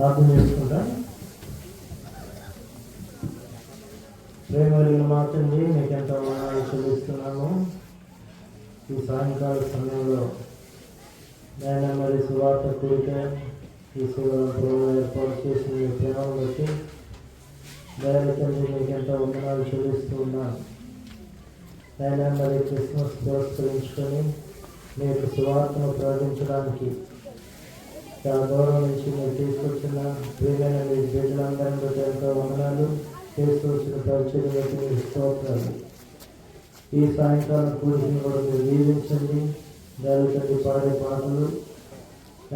ప్రార్థన చేసుకుంటాం. ప్రేమలిగిన మాతండి, మీకు ఎంతో వందనాలు చెల్లిస్తున్నాము. ఈ సాయంకాల సమయంలో నేను మరి సువార్త కూడిక ఈ సువార్తలో ఏర్పాటు చేసిన మీ ప్రేమను బట్టి దయచేసి మీకు ఎంతో వందనాలు చెల్లిస్తూ ఉన్నాను. నేను మరి క్రిస్మస్ పురస్కరించుకొని మీకు సువార్తను ప్రకటించడానికి చాలా దూరం నుంచి మీరు తీసుకొచ్చిన ప్రియమైన మీ బిడ్డలందరినీ బట్టి ఎంతో వందనాలు. తీసుకొచ్చిన పరిచయం బట్టి మీరు స్తోత్రాలు. ఈ సాయంకాలం కూడికను కూడా మీరు దీవించండి. దయచేసి పాడే పాటలు,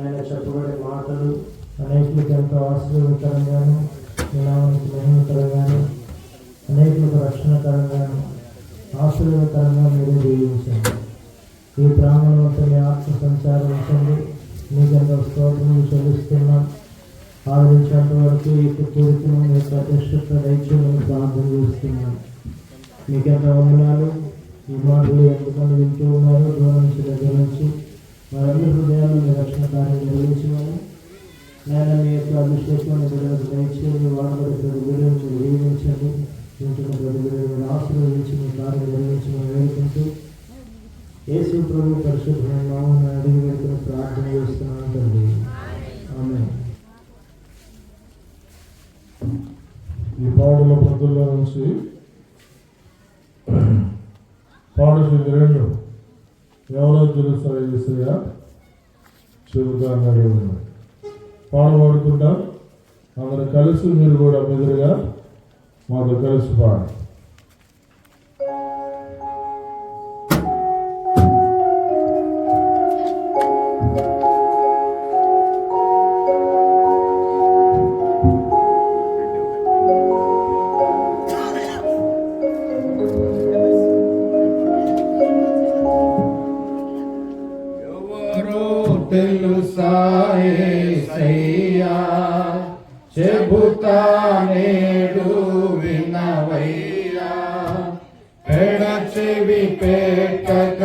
ఆయన చెప్పబడే మాటలు అనేకులకు ఎంతో ఆశీర్వదకరంగాను, నామానికి మహిమకరంగాను, అనేకులకు రక్షణకరంగాను, ఆశీర్వదకరంగా మీరు దీవించండి. ఈ ప్రాంగణంతో మీ ఆత్మ సంచారించండి. మీకెంతో స్తోత్రం చెల్లిస్తున్నాం. ఆదరించేంత వరకు ఈ కూడికను మీ ప్రతిష్ఠిత దయచేయమని ప్రార్థన చేస్తున్నాం. మీకెంతో వందనాలు. ఈ మాటలు ఎంతమంది వింటూ ఉన్నారు, దూరం నుంచి దగ్గర నుంచి వారందరి హృదయాల్లో మీ రక్షణ కార్యం నిర్వహించమని, నేను మీ యొక్క అభిషేకాన్ని బిడ్డలకు దయచేయండి. వాడబడి ప్రతి బిడ్డను మీరు దీవించండి. వింటున్న ప్రతి బిడ్డను మీరు ఆశీర్వదించి మీ కార్యం నిర్వహించమని వేడుకుంటూ యేసు ప్రభు పరిశుద్ధమైన నామమున అడిగి వేడుకుని ప్రార్థన చేస్తున్నాను తండ్రి. ఆమేన్. ఈ పాడుల పద్ధతుల్లో నుంచి పాడుతుంది రెండు ఎవరో తెలుస్తారు ఏసయ్య చెబుతా అన్నాడు. పాడుకుంటా అందరూ కలిసి మీరు కూడా మెదురుగా మాతో కలిసి పాడు. చెబుతా నేడు వినవయ్యా, పెడ చెవి పెట్టక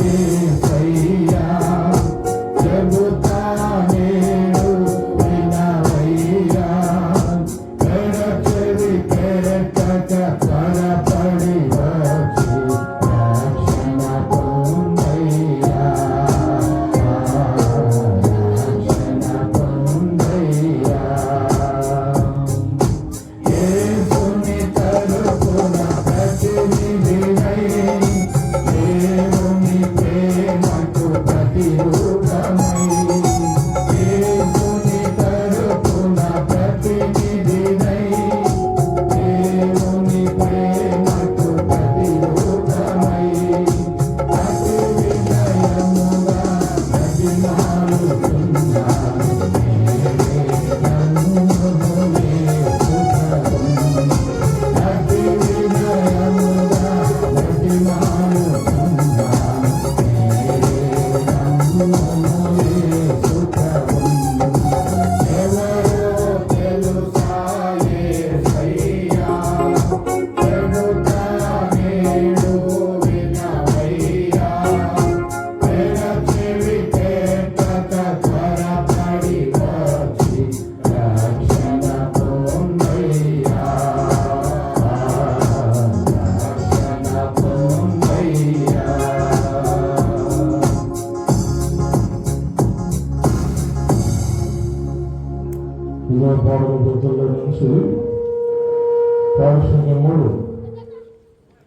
యేసయ్యా చెబుతా నేడు వినవయ్యా పెడచెవి పెట్టక త్వరపడి వచ్చి రక్షణ పొందయ్యా రక్షణ పొందయ్యా యేసుని తరపున ప్రతినిధినై దేవుని ప్రేమకు ప్రతిరూపమై యేసుని తరపున ప్రతినిధినై దేవుని ప్రేమకు ప్రతిరూపమై అతి వినయముగా ప్రతిమాలుతున్నాను ఇదే పాడల బుద్ధుల నుంచి పాఠశాల 3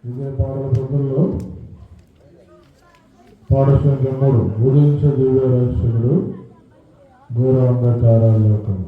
ఇదే పాడల బుద్ధుల్లో పాఠశాల 3 ఉదయించే దివ్య రక్షకుడు ఘోర అంధకారాల్లోకం.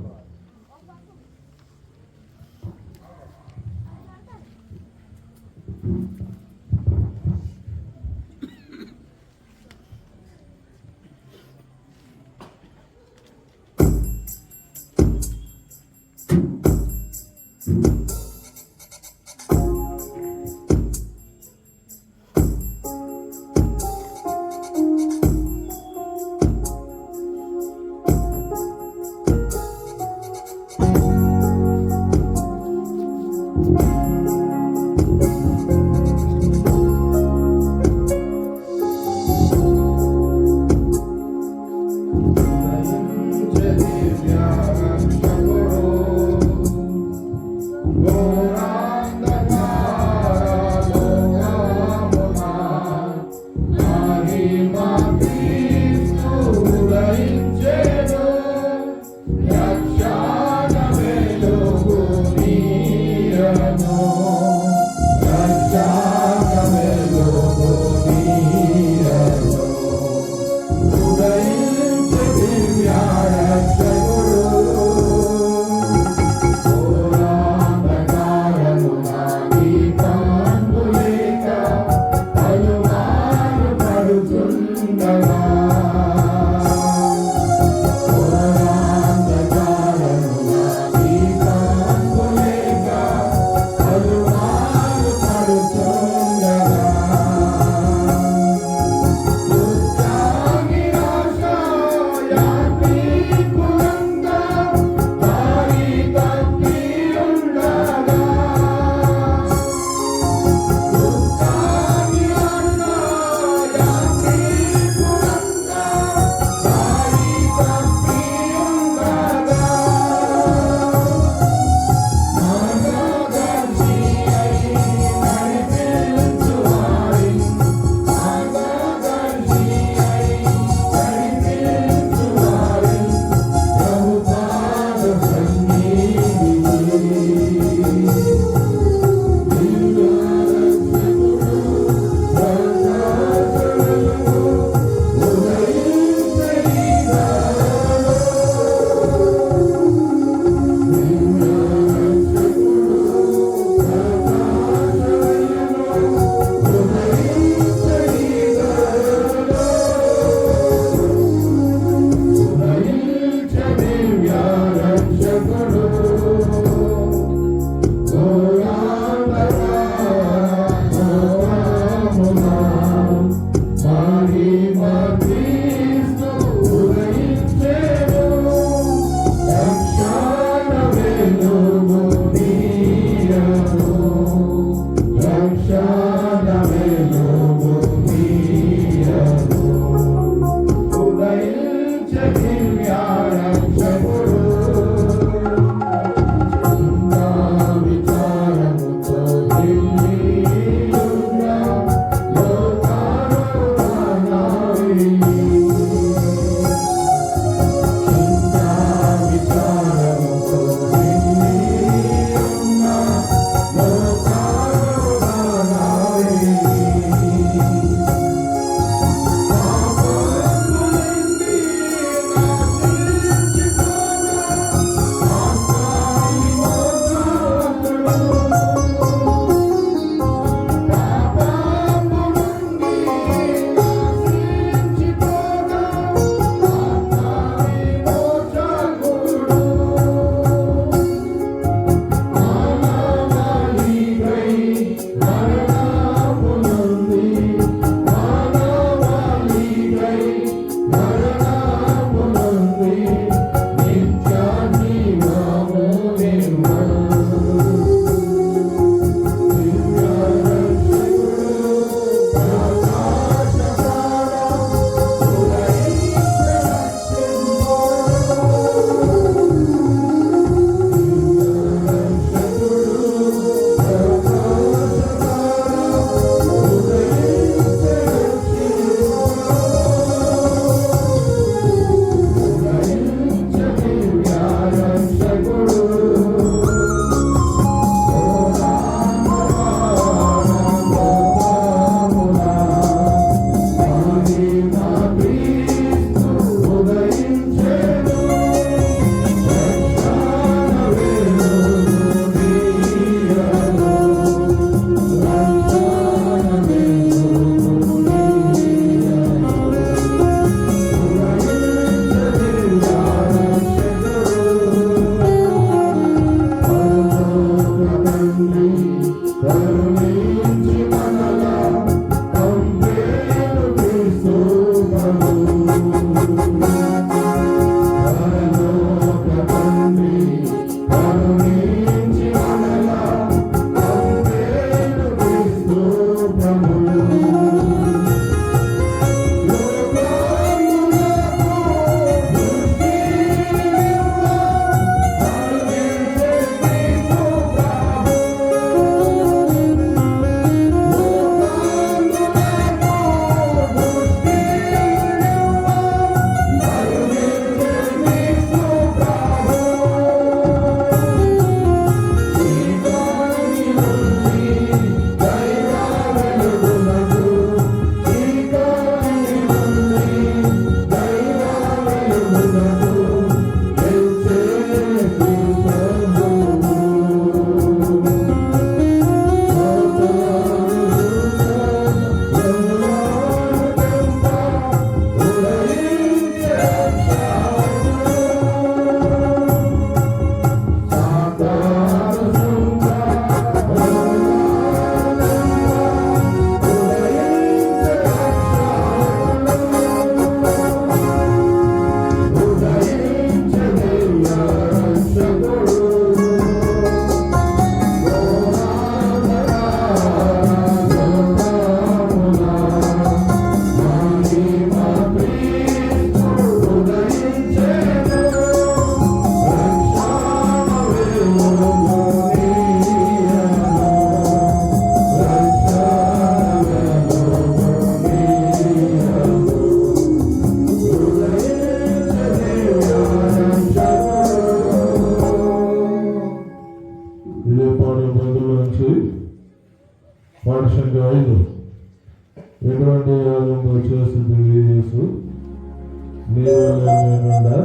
నేనుండా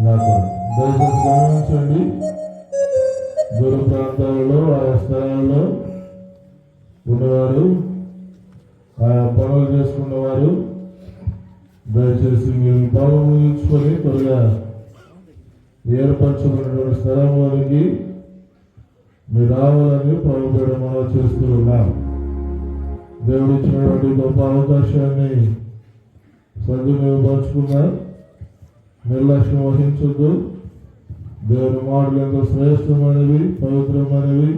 నాకు దయచేసి గమనించండి. దూర ప్రాంతాలలో ఆయా స్థలాల్లో ఉన్నవారు, ఆయా పనులు చేసుకున్నవారు దయచేసి మీరు పాపం ముగించుకొని త్వరగా ఏర్పరచబడినటువంటి స్థలంలోనికి మీరు రావాలని ప్రభుత్వం మనం చేస్తూ ఉన్నాం. దేవుడు ఇచ్చినటువంటి గొప్ప అవకాశాన్ని సద్వినియోగపరుచుకున్నా, నిర్లక్ష్యం వహించొద్దు. దేవుని మాటలు ఎంతో శ్రేష్టమైనవి, పవిత్రమైనవి,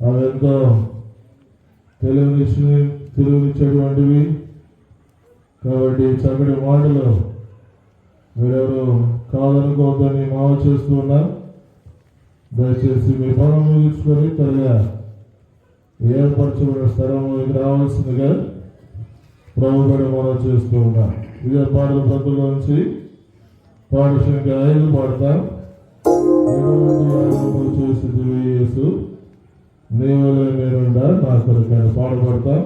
అవి ఎంతో తెలివినిచ్చేటువంటివి. కాబట్టి చక్కటి మాటలు మీరెవరు కాదనుకోవద్దని మావ చేస్తూ ఉన్నా. దయచేసి మీ పనులు ముగించుకొని త్వరగా ఏర్పరచబడిన స్థలంలోకి రావాల్సిందిగా ప్రభుత్వం మనం చేస్తూ ఉన్నాం. ఇదే పాటల పద్ధతిలో నుంచి పాట సంఖ్య 5 పాడతాం. చేసి యేసు నీవలే నేనుండా నా కొరకు పాడబడతాం.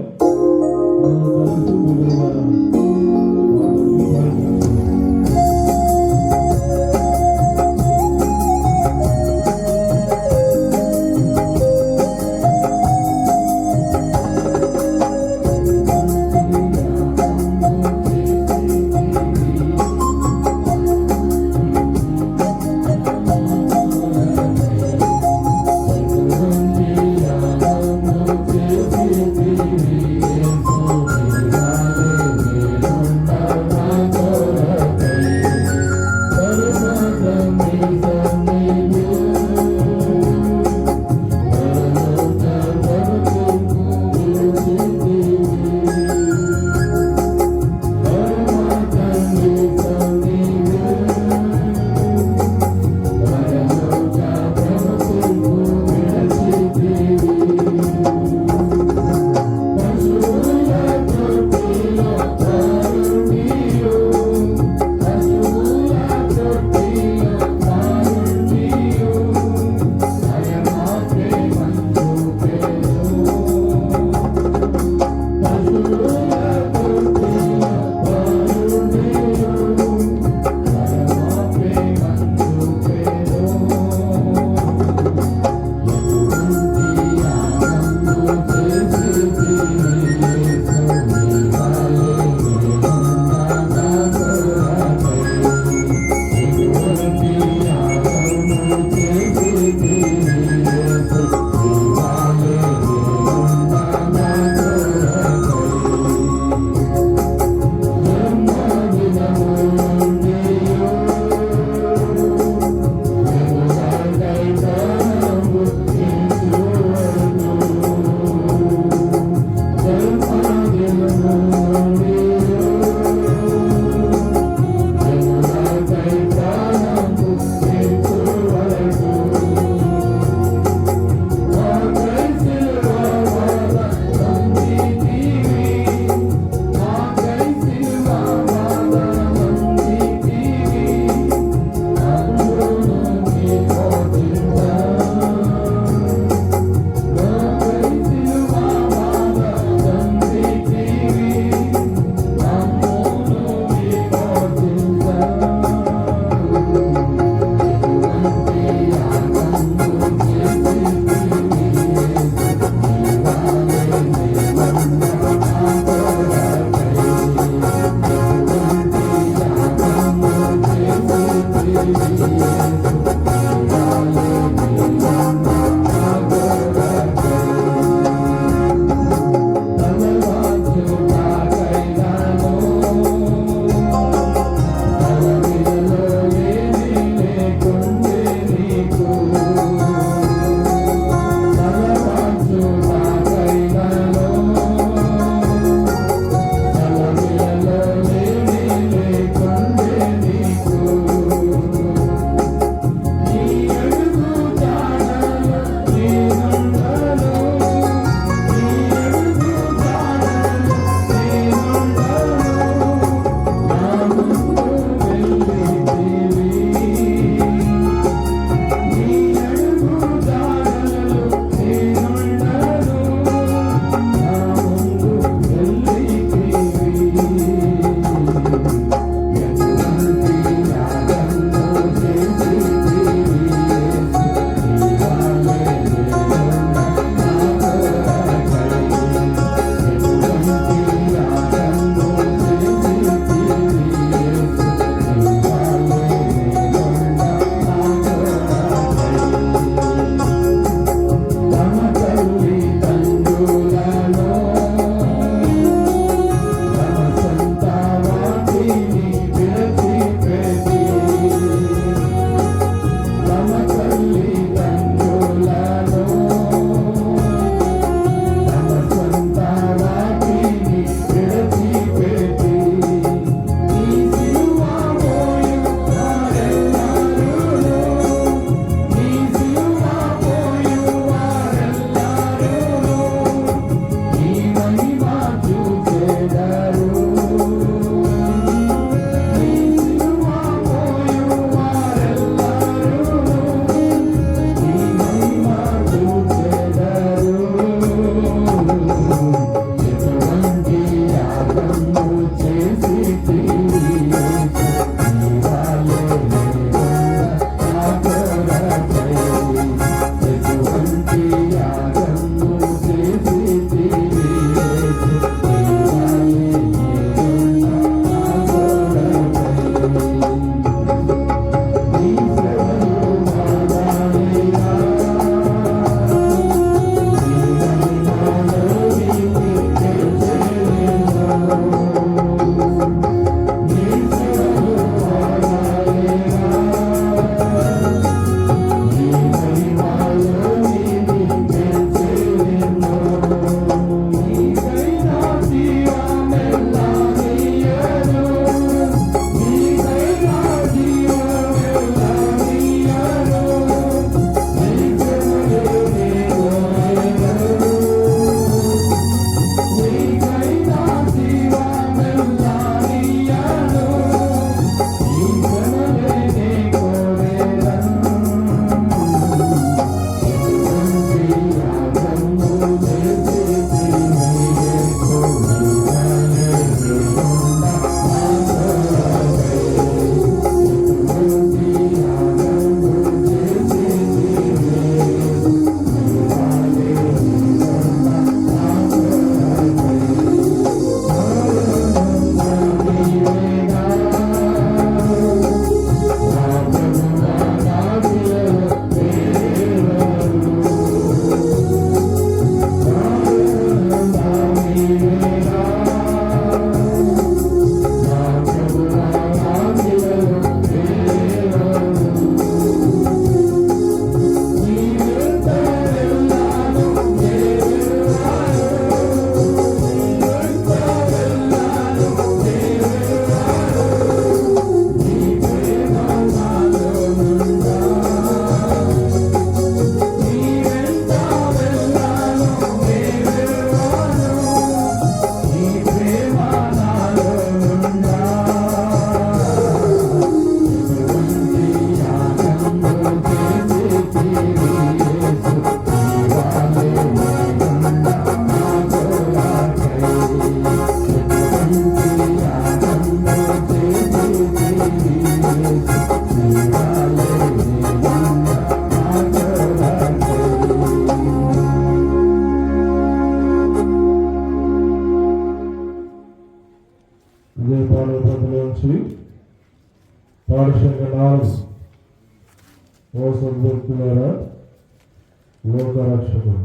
Hallelujah. ఇదే పాడే ప్రజలోంచి పాఠశాల 4 ఓ సద్భక్తులారా లోకరక్షకుడు.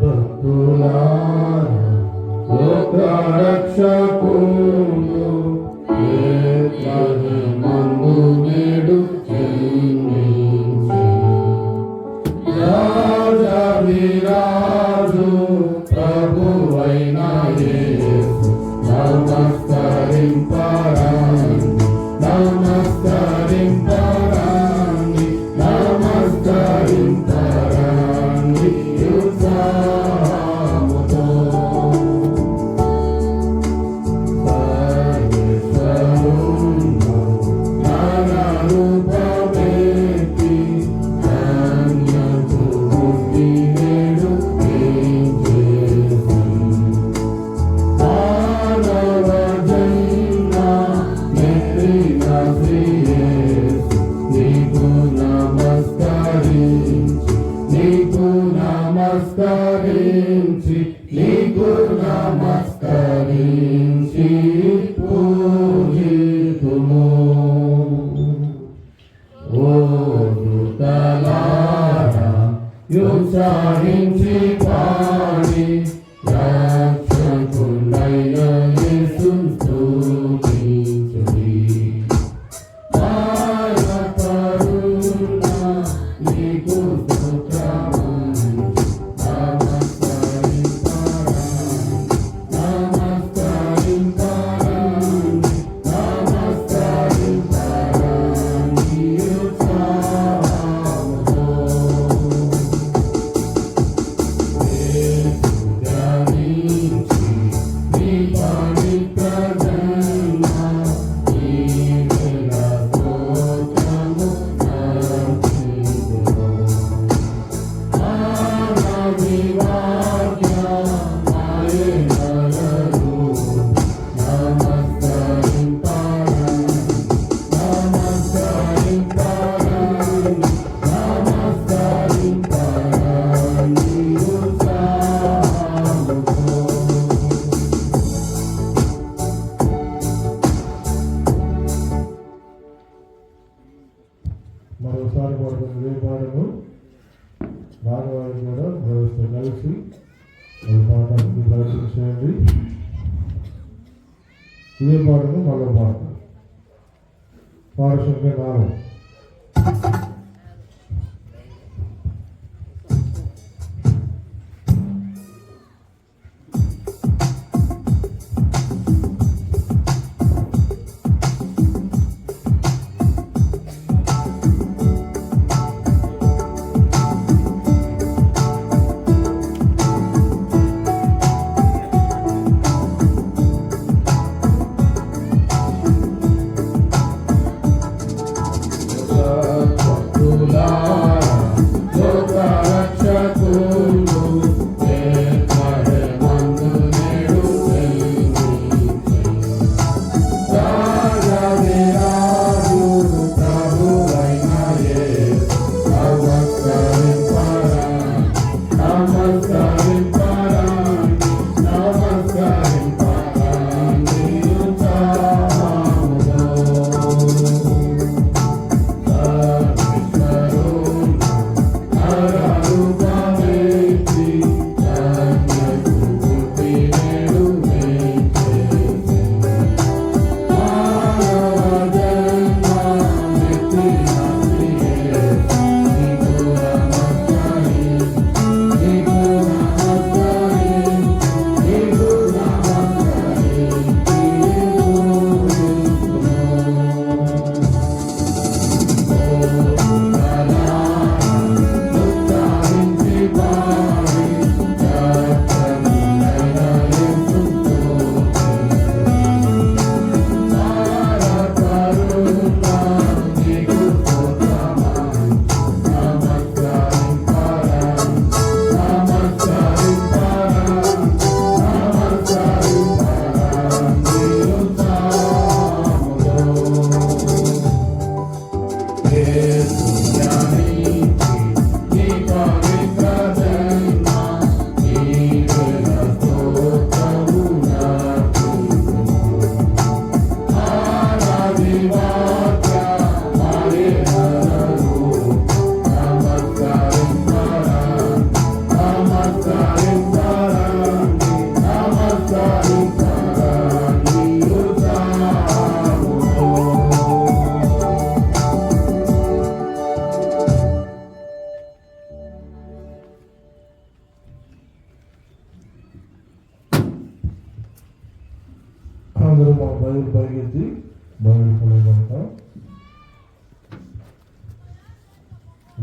సద్భక్తులారా లోకరక్షకుడు మందు నేడు రాజు ప్రభువైన యేసు నమస్కరింపరాని నమస్కరింపరాని నమస్కరింపరాని ఉత్సాహముతో సర్వేశ్వరుడు నారూపమేతి ధన్యకు బుద్ధి నేడు చేసి మానవ జన్మ నెత్తిన శ్రీయేసు నీకు నమస్కరించి నీకు నమస్కరించి నీకు నమస్కరించి పూజితుము. ఓ దూతలారా ఉత్సాహించి పాడి రక్షకుడైన యేసును స్తుతించుడి. పారపరుణ నీకు స్తోత్రము నమస్కరింపరాని నమస్కరింపరాని ఉత్సాహముతో ధ్యానించి నీ పవిత్ర జన్మ నీవేల స్తోత్రము అర్పింతుము. ఆనాది వాక్యమాయనలను నమస్కరింపరాని నమస్కరింపరాని నమస్కరింపరాని ఉత్సాహముతో మరోసారి పడుతున్న ఇదే పాటను రాగవారి కూడా వ్యవస్థ కలిసి ఈ పాఠానికి ప్రయత్నం చేయండి. ఇదే పాటను మరో పాట పాఠశాల 4.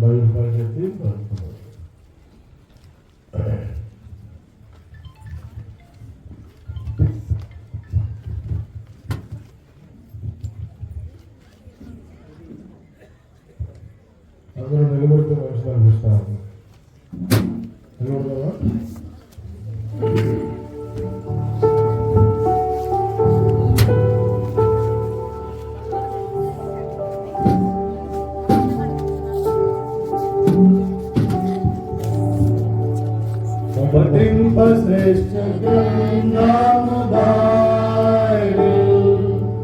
బయలు పైకెత్తి పడుతున్నారు. అందరూ నిలబడితే మంచిది అనిపిస్తారు. నిలబడతావా? శ్రేష్ఠ గ్రంథము బైబిల్,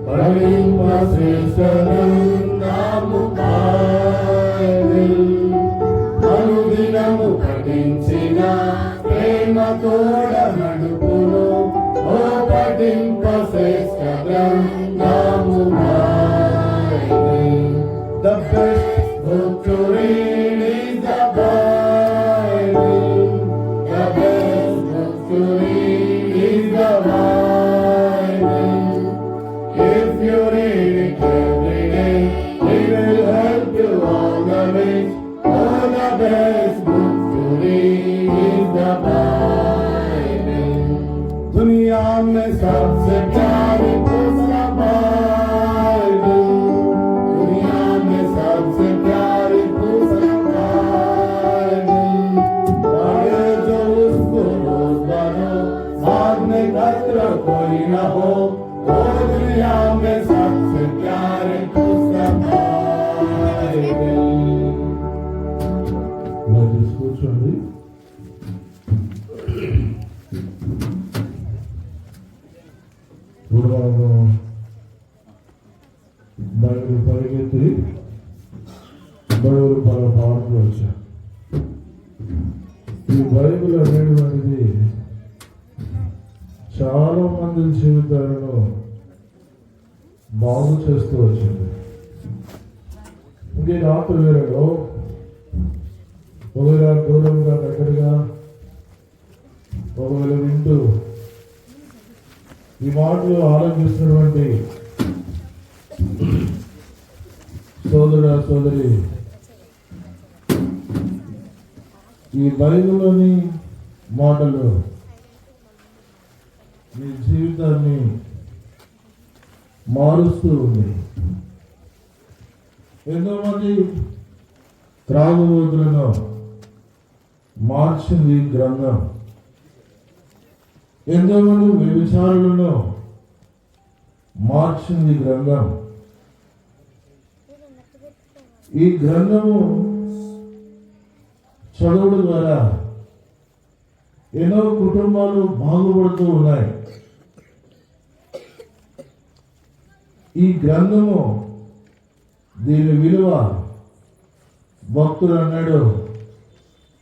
పఠింప శ్రేష్ఠ గ్రంథము బైబిల్, అనుదినము పఠించిన ప్రేమ తోడ నడుపును, ఓ పఠింప శ్రేష్ఠ గ్రంథము Bible. The best book to read is the Bible. The best book to read is the Bible. If you read it every day, it will help you all the way. Oh, the best book to read is the Bible. दुनिया में सबसे प्यारी पुस्तक Bible, दुनिया में सबसे प्यारी पुस्तक बाइबल। पढ़े जो उसको रोज पढ़ो, साथ में खतरा कोई न हो, वो दुनिया में सबसे प्यारी पुस्तक बाइबल। ఇలా చేసి కూర్చోండి. ఇప్పుడు మనము బైబిల్ పరిగెత్తి బైబిల్ పాఠకు వచ్చాం. ఈ బైబిల్ అనేటువంటిది చాలా మంది జీవితాలను బాగు చేస్తూ వచ్చింది. ఇంకే రాత్రి వేళలో ఒకవేళ దూరంగా దగ్గరగా ఒకవేళ వింటూ ఈ మాటలు ఆలోచిస్తున్నటువంటి సోదర సోదరి, ఈ బైబిల్లోని మాటలు మీ జీవితాన్ని మారుస్తూ ఉంది. ఎంతోమంది త్రాగుబోతులను మార్చింది ఈ గ్రంథం. ఎంతోమంది వ్యభిచారులను మార్చింది ఈ గ్రంథం. ఈ గ్రంథము చదువుడు ద్వారా ఎన్నో కుటుంబాలు బాగుపడుతూ ఉన్నాయి. ఈ గ్రంథము దీని విలువ భక్తుడు అన్నాడు,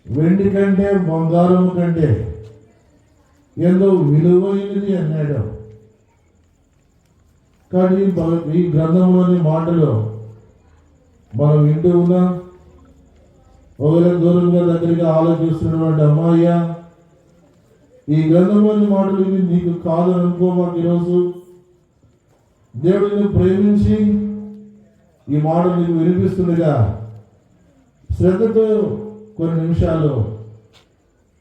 వెండి కంటే బంగారం కంటే ఎంతో విలువైనది అన్నాడు. కానీ ఈ గ్రంథంలోని మాటలు మనం వింటూ ఉన్నాం. ఒకవేళ దూరంగా దగ్గరగా ఆలోచిస్తున్నటువంటి అమ్మాయ్య, ఈ గ్రంథంలోని మాటలు ఇవి నీకు కాదని అనుకో. మాకు ఈరోజు దేవుడిని ప్రేమించి ఈ మాటలు నీకు వినిపిస్తుండగా శ్రద్ధతో కొన్ని నిమిషాలు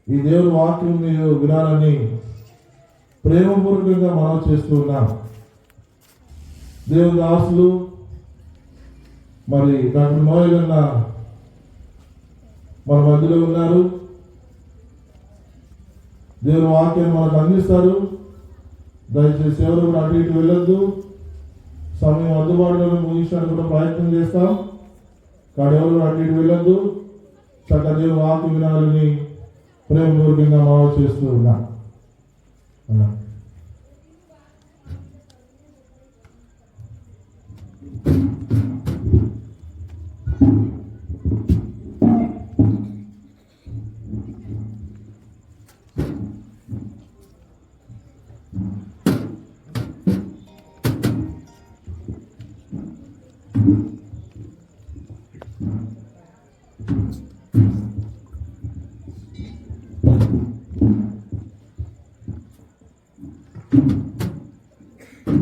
ఈ దేవుని వాక్యం మీరు వినాలని ప్రేమపూర్వకంగా మనం చేస్తూ ఉన్నాం. దేవుని దాసులు మరి డాక్టర్ మోయలన్న మన మధ్యలో ఉన్నారు. దేవుని వాక్యం మనకు అందిస్తారు. దయచేసి ఎవరు కూడా అటు ఇటు వెళ్ళొద్దు. సమయం అందుబాటులో ముగించడానికి కూడా ప్రయత్నం చేస్తాం. కానీ ఎవరు అటు ఇటు వెళ్ళొద్దు. చక్కగా దేవుని వాక్యం వినాలని ప్రేమపూర్వకంగా మనం చేస్తూ ఉన్నాం.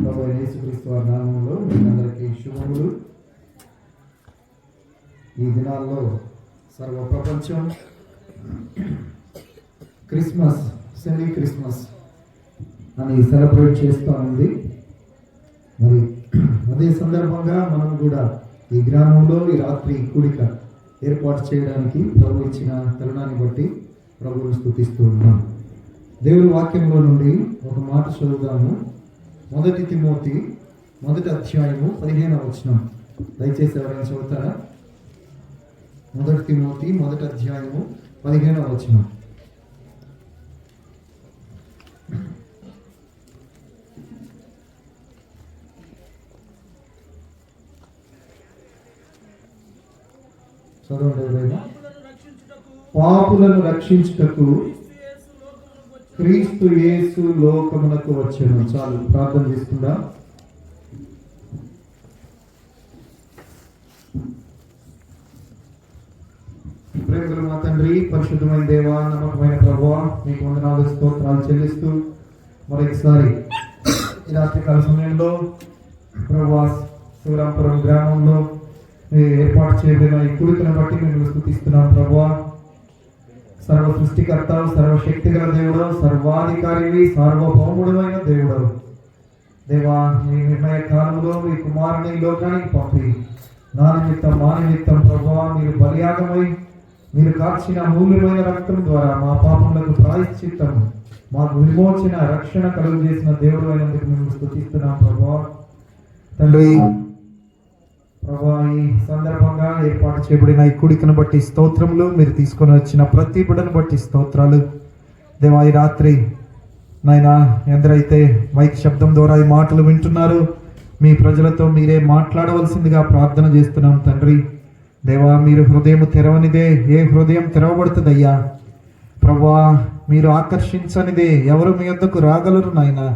ప్రభువైన యేసుక్రీస్తు వారి నామములో మీకందరికీ శుభములు. ఈ దినాల్లో సర్వ ప్రపంచం క్రిస్మస్, సెమీ క్రిస్మస్ అని సెలబ్రేట్ చేస్తూ ఉంది. మరి అదే సందర్భంగా మనం కూడా ఈ గ్రామంలో ఈ రాత్రి కూడిక ఏర్పాటు చేయడానికి ప్రభు ఇచ్చిన తరుణాన్ని బట్టి ప్రభువును స్తుతిస్తూ ఉన్నాం. దేవుని వాక్యంలో నుండి ఒక మాట చదువుదాము. 1 తిమోతి 1వ అధ్యాయము 15వ వచనం. దయచేసి ఎవరైనా చదువుతారా? 1 తిమోతి 1వ అధ్యాయము 15వ వచనం. చదవండి ఎవరైనా. పాపులను రక్షించుటకు క్రీస్తు యేసు లోకమునకు వచ్చెను. చాలు, ప్రార్థన చేసుకుందాం. ప్రేమగల మా తండ్రి, పరిశుద్ధమైన దేవా, నమ్మకమైన ప్రభువా, మీకు వందనాలు స్తోత్రాలు చెల్లిస్తూ మరొకసారి ఈ రాత్రికాల సమయంలో ప్రభువా శివరాంపురం గ్రామంలో ఏర్పాటు చేయబడిన ఈ కూడికను బట్టి మేము స్తుతిస్తున్నాం. ప్రభువా, సర్వ సృష్టికర్త, సర్వశక్తిగల దేవుడు, సర్వాధికారివి, సార్వభౌముడమైన దేవుడు దేవా, మీ నిర్ణయ కాలంలో మీ కుమారుని లోకానికి పంపి నా నిమిత్తం మా నిమిత్తం ప్రభువా మీరు బలియాగమై మీరు కాచిన అమూల్యమైన రక్తం ద్వారా మా పాపములకు ప్రాయశ్చిత్తం, మాకు విమోచన, రక్షణ కలుగు చేసిన దేవుడు అయినందుకు మేము స్తుతిస్తున్నాం. ప్రభువా తండ్రి, ప్రభువా ఈ సందర్భంగా ఏర్పాటు చేయబడిన ఈ కూడికను బట్టి స్తోత్రములు, మీరు తీసుకొని వచ్చిన ప్రతి బిడ్డను బట్టి స్తోత్రాలు. దేవా, ఈ రాత్రి నాయనా ఎందరైతే మైక్ శబ్దం ద్వారా ఈ మాటలు వింటున్నారో మీ ప్రజలతో మీరే మాట్లాడవలసిందిగా ప్రార్థన చేస్తున్నాం తండ్రి. దేవా, మీరు హృదయం తెరవనిదే ఏ హృదయం తెరవబడుతుందయ్యా. ప్రభువా, మీరు ఆకర్షించనిదే ఎవరు మీ వద్దకు రాగలరు నాయనా.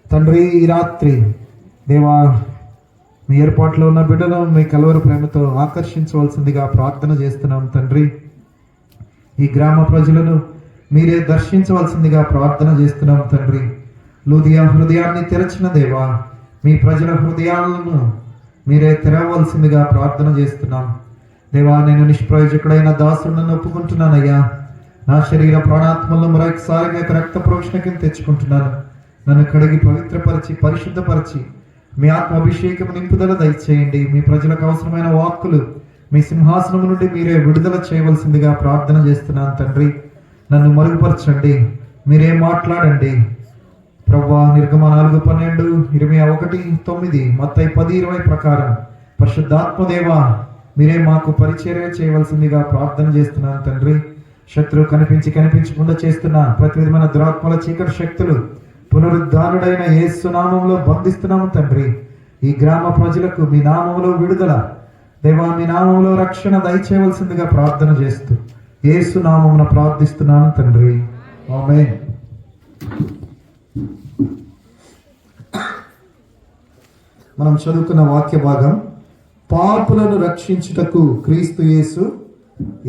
తండ్రి, ఈ రాత్రి దేవా మీ ఏర్పాట్లో ఉన్న బిడ్డను మీ కలవరి ప్రేమతో ఆకర్షించవలసిందిగా ప్రార్థన చేస్తున్నాం తండ్రి. ఈ గ్రామ ప్రజలను మీరే దర్శించవలసిందిగా ప్రార్థన చేస్తున్నాం తండ్రి. లూదియా హృదయాన్ని తెరచిన దేవా, మీ ప్రజల హృదయాలను మీరే తెరవలసిందిగా ప్రార్థన చేస్తున్నాం దేవా. నేను నిష్ప్రయోజకుడైన దాసులను ఒప్పుకుంటున్నానయ్యా. నా శరీర ప్రాణాత్మలను మరొకసారి మీ రక్త ప్రోక్షణ కింద తెచ్చుకుంటున్నాను. నన్ను కడిగి పవిత్రపరిచి పరిశుద్ధపరిచి మీ ఆత్మ అభిషేకం నింపుదల దయచేయండి. మీ ప్రజలకు అవసరమైన వాక్కులు మీ సింహాసనం నుండి మీరే విడుదల చేయవలసిందిగా ప్రార్థన చేస్తున్నాను తండ్రి. నన్ను మరుగుపరచండి, మీరే మాట్లాడండి ప్రభువా. నిర్గమ 4:12, ఇర్మీయా 1:9, మత్తయి 10:20 ప్రకారం పరిశుద్ధాత్మదేవా మీరే మాకు పరిచర్య చేయవలసిందిగా ప్రార్థన చేస్తున్నాను తండ్రి. శత్రువు కనిపించకుండా చేస్తున్న ప్రతి విధమైన దురాత్మల చీకటి శక్తులు పునరుద్ధానుడైన యేసు నామములో బంధిస్తున్నాము తండ్రి. ఈ గ్రామ ప్రజలకు మీ నామములో విడుదల దేవా, మీ నామములో రక్షణ దయచేయవలసిందిగా ప్రార్థన చేస్తూ యేసు నామమున ప్రార్థిస్తున్నాను తండ్రి. ఆమేన్. మనం చదువుకున్న వాక్య భాగం, పాపులను రక్షించుటకు క్రీస్తు యేసు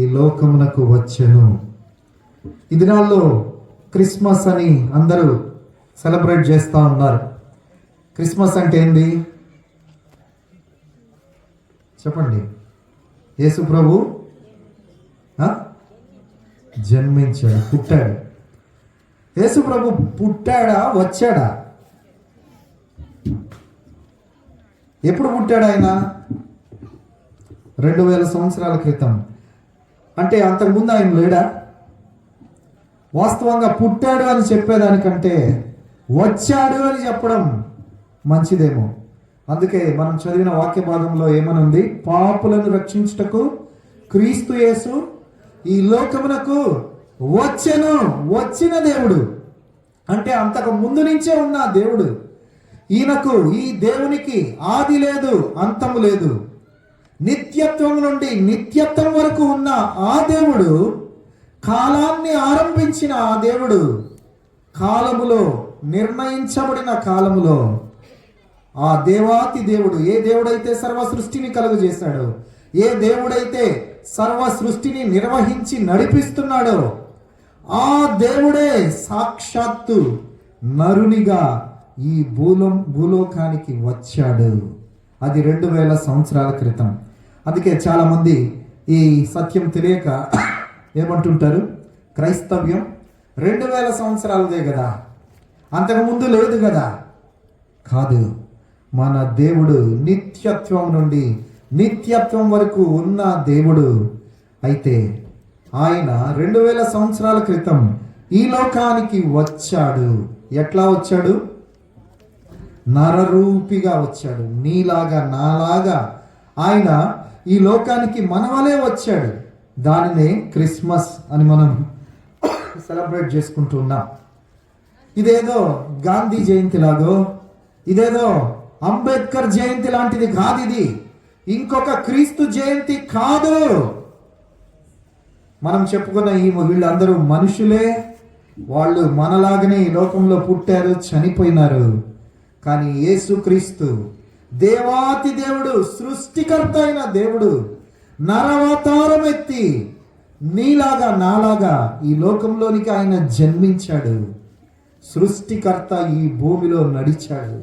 ఈ లోకమునకు వచ్చెను. ఈ దినాల్లో క్రిస్మస్ అని అందరూ సెలబ్రేట్ చేస్తూ ఉన్నారు. క్రిస్మస్ అంటే ఏంది చెప్పండి? యేసు ప్రభు జన్మించాడు, పుట్టాడు. యేసు ప్రభు పుట్టాడా వచ్చాడా? ఎప్పుడు పుట్టాడు ఆయన? 2000 సంవత్సరాల క్రితం. అంటే అంతకుముందు ఆయన లేడా? వాస్తవంగా పుట్టాడు అని చెప్పేదానికంటే వచ్చాడు అని చెప్పడం మంచిదేమో. అందుకే మనం చదివిన వాక్య భాగంలో ఏమనుంది? పాపులను రక్షించుటకు క్రీస్తు యేసు ఈ లోకమునకు వచ్చెను. వచ్చిన దేవుడు అంటే అంతకు ముందు నుంచే ఉన్న దేవుడు. ఈయనకు, ఈ దేవునికి ఆది లేదు, అంతము లేదు. నిత్యత్వం నుండి నిత్యత్వం వరకు ఉన్న ఆ దేవుడు, కాలాన్ని ఆరంభించిన ఆ దేవుడు, కాలములో నిర్ణయించబడిన కాలములో ఆ దేవాతి దేవుడు, ఏ దేవుడైతే సర్వ సృష్టిని కలుగు చేశాడో, ఏ దేవుడైతే సర్వ సృష్టిని నిర్వహించి నడిపిస్తున్నాడో ఆ దేవుడే సాక్షాత్తు నరునిగా ఈ భూలోకానికి వచ్చాడు. అది 2000 సంవత్సరాల క్రితం. అందుకే చాలా మంది ఈ సత్యం తెలియక ఏమంటుంటారు, క్రైస్తవ్యం 2000 సంవత్సరాలదే కదా, అంతకుముందు లేదు కదా. కాదు, మన దేవుడు నిత్యత్వం నుండి నిత్యత్వం వరకు ఉన్న దేవుడు. అయితే ఆయన 2000 సంవత్సరాల క్రితం ఈ లోకానికి వచ్చాడు. ఎట్లా వచ్చాడు? నరరూపిగా వచ్చాడు. నీలాగా నాలాగా ఆయన ఈ లోకానికి మనవలే వచ్చాడు. దానినే క్రిస్మస్ అని మనం సెలబ్రేట్ చేసుకుంటున్నాం. ఇదేదో గాంధీ జయంతి లాగో, ఇదేదో అంబేద్కర్ జయంతి లాంటిది కాదు. ఇది ఇంకొక క్రీస్తు జయంతి కాదు. మనం చెప్పుకున్న వీళ్ళందరూ మనుషులే. వాళ్ళు మనలాగనే ఈ లోకంలో పుట్టారు, చనిపోయినారు. కానీ యేసుక్రీస్తు దేవాతి దేవుడు, సృష్టికర్త అయిన దేవుడు నరవతారం ఎత్తి నీలాగా నాలాగా ఈ లోకంలోనికి ఆయన జన్మించాడు. సృష్టికర్త ఈ భూమిలో నడిచాడు.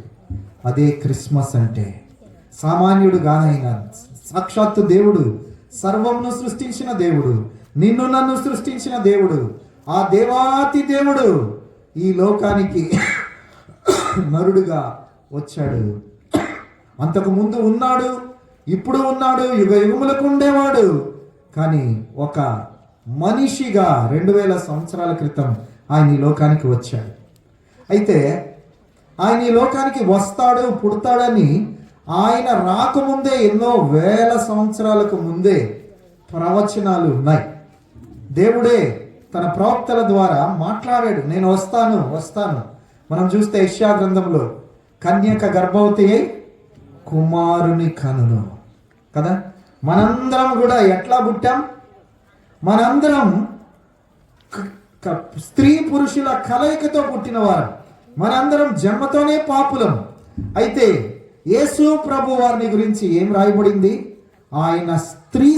అదే క్రిస్మస్ అంటే. సామాన్యుడు గానైన సాక్షాత్తు దేవుడు, సర్వమును సృష్టించిన దేవుడు, నిన్ను నన్ను సృష్టించిన దేవుడు, ఆ దేవాతి దేవుడు ఈ లోకానికి నరుడుగా వచ్చాడు. అంతకు ముందు ఉన్నాడు, ఇప్పుడు ఉన్నాడు, యుగ యుగములకు ఉండేవాడు. కానీ ఒక మనిషిగా 2000 సంవత్సరాల క్రితం ఆయన ఈ లోకానికి వచ్చాడు. అయితే ఆయన ఈ లోకానికి వస్తాడు, పుడతాడని ఆయన రాకముందే ఎన్నో వేల సంవత్సరాలకు ముందే ప్రవచనాలు ఉన్నాయి. దేవుడే తన ప్రవక్తల ద్వారా మాట్లాడాడు, నేను వస్తాను. మనం చూస్తే యెషయా గ్రంథంలో కన్యక గర్భవతి అయి కుమారుని కనును కదా. మనందరం కూడా ఎట్లా పుట్టాం? మనందరం స్త్రీ పురుషుల కలయికతో పుట్టినవారు. మనందరం జన్మతోనే పాపులం. అయితే యేసు ప్రభు వారిని గురించి ఏం రాయబడింది? ఆయన స్త్రీ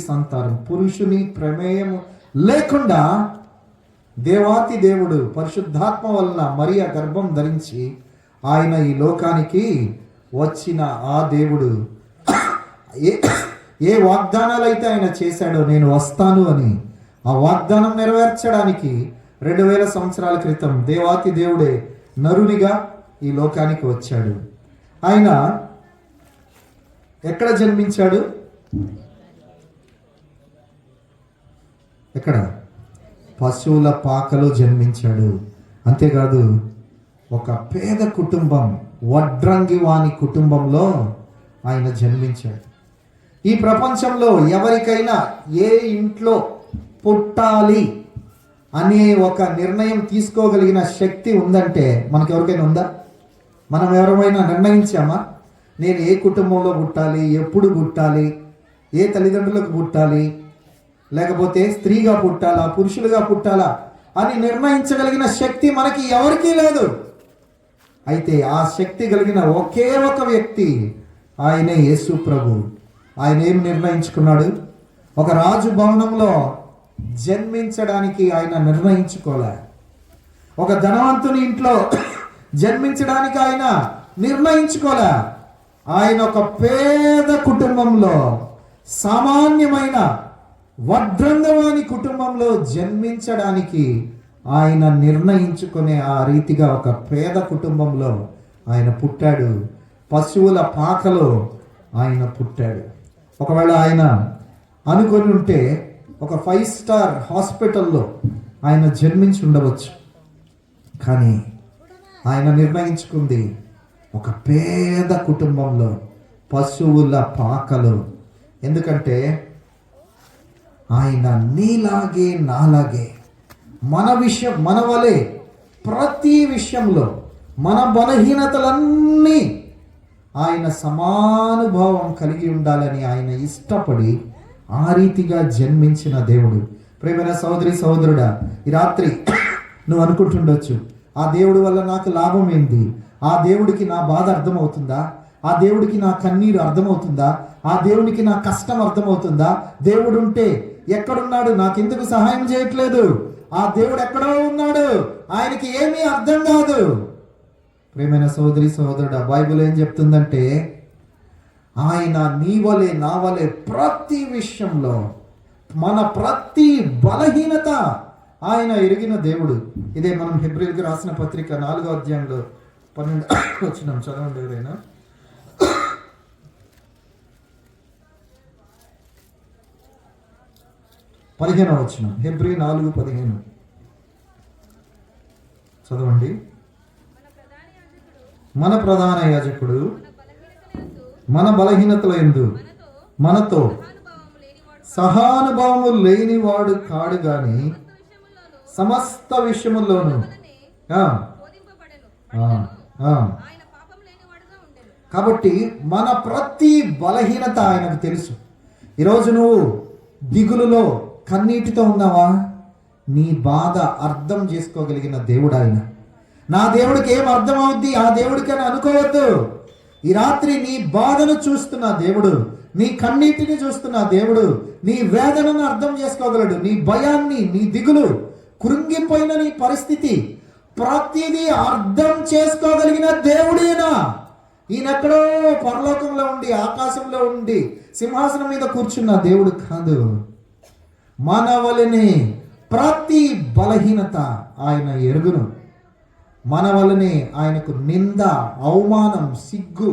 సంతానం, పురుషుని ప్రమేయం లేకుండా దేవాతి దేవుడు పరిశుద్ధాత్మ వలన మరియ గర్భం ధరించి ఆయన ఈ లోకానికి వచ్చిన ఆ దేవుడు ఏ వాగ్దానాలు అయితే ఆయన చేశాడో, నేను వస్తాను అని, ఆ వాగ్దానం నెరవేర్చడానికి 2000 సంవత్సరాల క్రితం దేవాతి దేవుడే నరునిగా ఈ లోకానికి వచ్చాడు. ఆయన ఎక్కడ జన్మించాడు? ఎక్కడ? పశువుల పాకలో జన్మించాడు. అంతేకాదు, ఒక పేద కుటుంబం, వడ్రంగి వాని కుటుంబంలో ఆయన జన్మించాడు. ఈ ప్రపంచంలో ఎవరికైనా ఏ ఇంట్లో పుట్టాలి అనే ఒక నిర్ణయం తీసుకోగలిగిన శక్తి ఉందంటే మనకు ఎవరికైనా ఉందా? మనం ఎవరైనా నిర్ణయించామా? నేను ఏ కుటుంబంలో పుట్టాలి, ఎప్పుడు పుట్టాలి, ఏ తల్లిదండ్రులకు పుట్టాలి, లేకపోతే స్త్రీగా పుట్టాలా, పురుషులుగా పుట్టాలా అని నిర్ణయించగలిగిన శక్తి మనకి ఎవరికీ లేదు. అయితే ఆ శక్తి కలిగిన ఒకే ఒక వ్యక్తి ఆయనే యేసు ప్రభు. ఆయన ఏం నిర్ణయించుకున్నాడు? ఒక రాజు భవనంలో జన్మించడానికి ఆయన నిర్ణయించుకోలే. ఒక ధనవంతుని ఇంట్లో జన్మించడానికి ఆయన నిర్ణయించుకోలే. ఆయన ఒక పేద కుటుంబంలో, సామాన్యమైన వడ్రంగవాని కుటుంబంలో జన్మించడానికి ఆయన నిర్ణయించుకునే ఆ రీతిగా ఒక పేద కుటుంబంలో ఆయన పుట్టాడు. పశువుల పాకలో ఆయన పుట్టాడు. ఒకవేళ ఆయన అనుకొని ఉంటే ఒక 5 స్టార్ హాస్పిటల్లో ఆయన జన్మించి ఉండవచ్చు. కానీ ఆయన నిర్ణయించుకుంది ఒక పేద కుటుంబంలో, పశువుల పాకలో. ఎందుకంటే ఆయన నీలాగే నాలాగే మన వలె ప్రతి విషయంలో మన బలహీనతలన్నీ ఆయన సమానుభావం కలిగి ఉండాలని ఆయన ఇష్టపడి ఆ రీతిగా జన్మించిన దేవుడు. ప్రియమైన సహోదరి సహోదరుడా, ఈ రాత్రి నువ్వు అనుకుంటుండొచ్చు, ఆ దేవుడి వల్ల నాకు లాభం ఏంటి? ఆ దేవుడికి నా బాధ అర్థమవుతుందా? ఆ దేవుడికి నా కన్నీరు అర్థమవుతుందా? ఆ దేవునికి నా కష్టం అర్థమవుతుందా? దేవుడు ఉంటే ఎక్కడున్నాడు? నాకెందుకు సహాయం చేయట్లేదు? ఆ దేవుడు ఎక్కడో ఉన్నాడు, ఆయనకి ఏమీ అర్థం కాదు. ప్రియమైన సహోదరి సహోదరుడా, బైబిల్ ఏం చెప్తుందంటే ఆయన నీ వలె నా వలె ప్రతి విషయంలో మన ప్రతి బలహీనత ఆయన ఎరిగిన దేవుడు. ఇదే మనం హెబ్రీయులకు రాసిన పత్రిక 4వ అధ్యాయంలో 12 వచనం చదవండి ఎవరైనా. 15వ వచనం, హెబ్రీ 4:15 చదవండి. మన ప్రధాన యాజకుడు మన బలహీనతల యందు మనతో సహానుభావము లేనివాడు కాడు గాని సమస్త విషయముల్లోనూ. కాబట్టి మన ప్రతి బలహీనత ఆయనకు తెలుసు. ఈరోజు నువ్వు దిగులులో కన్నీటితో ఉన్నావా? నీ బాధ అర్థం చేసుకోగలిగిన దేవుడు ఆయన. నా దేవుడికి ఏం అర్థం అవుద్ది ఆ దేవుడికి అని అనుకోవద్దు. ఈ రాత్రి నీ బాధను చూస్తున్న దేవుడు, నీ కన్నీటిని చూస్తున్న దేవుడు, నీ వేదనను అర్థం చేసుకోగలడు. నీ భయాన్ని, నీ దిగులు, కృంగిపోయిన నీ పరిస్థితి ప్రతిదీ అర్థం చేసుకోగలిగిన దేవుడేనా. ఈయనెక్కడో పరలోకంలో ఉండి ఆకాశంలో ఉండి సింహాసనం మీద కూర్చున్న దేవుడు కాదు. మన వలనే ప్రతి బలహీనత ఆయన ఎరుగును. మన వలనే ఆయనకు నింద, అవమానం, సిగ్గు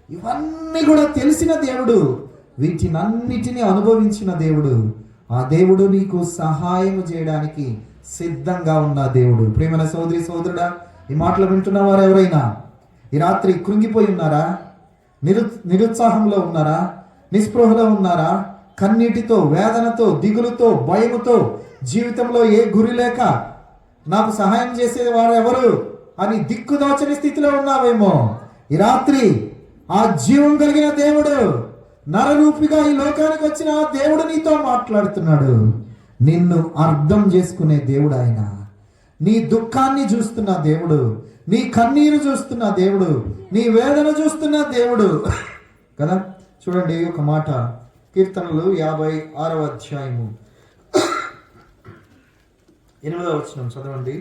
ఇవన్నీ కూడా తెలిసిన దేవుడు, వీటినన్నిటినీ అనుభవించిన దేవుడు. ఆ దేవుడు నీకు సహాయం చేయడానికి సిద్ధంగా ఉన్న దేవుడు. ప్రియమైన సోదరి సోదరుడా, ఈ మాటలు వింటున్న వారు ఎవరైనా ఈ రాత్రి కృంగిపోయి ఉన్నారా? నిరుత్సాహంలో ఉన్నారా? నిస్పృహలో ఉన్నారా? కన్నీటితో, వేదనతో, దిగులుతో, భయముతో, జీవితంలో ఏ గురి లేక నాకు సహాయం చేసే వారు ఎవరు అని దిక్కుదోచని స్థితిలో ఉన్నావేమో. ఈ రాత్రి ఆ జీవం కలిగిన దేవుడు, నరరూపిగా ఈ లోకానికి వచ్చిన ఆ దేవుడు నీతో మాట్లాడుతున్నాడు. నిన్ను అర్థం చేసుకునే దేవుడు ఆయన. నీ దుఃఖాన్ని చూస్తున్న దేవుడు, నీ కన్నీరు చూస్తున్న దేవుడు, నీ వేదన చూస్తున్న దేవుడు కదా. చూడండి ఒక మాట, కీర్తనలు 56వ అధ్యాయము 8వ వచనం చదవండి.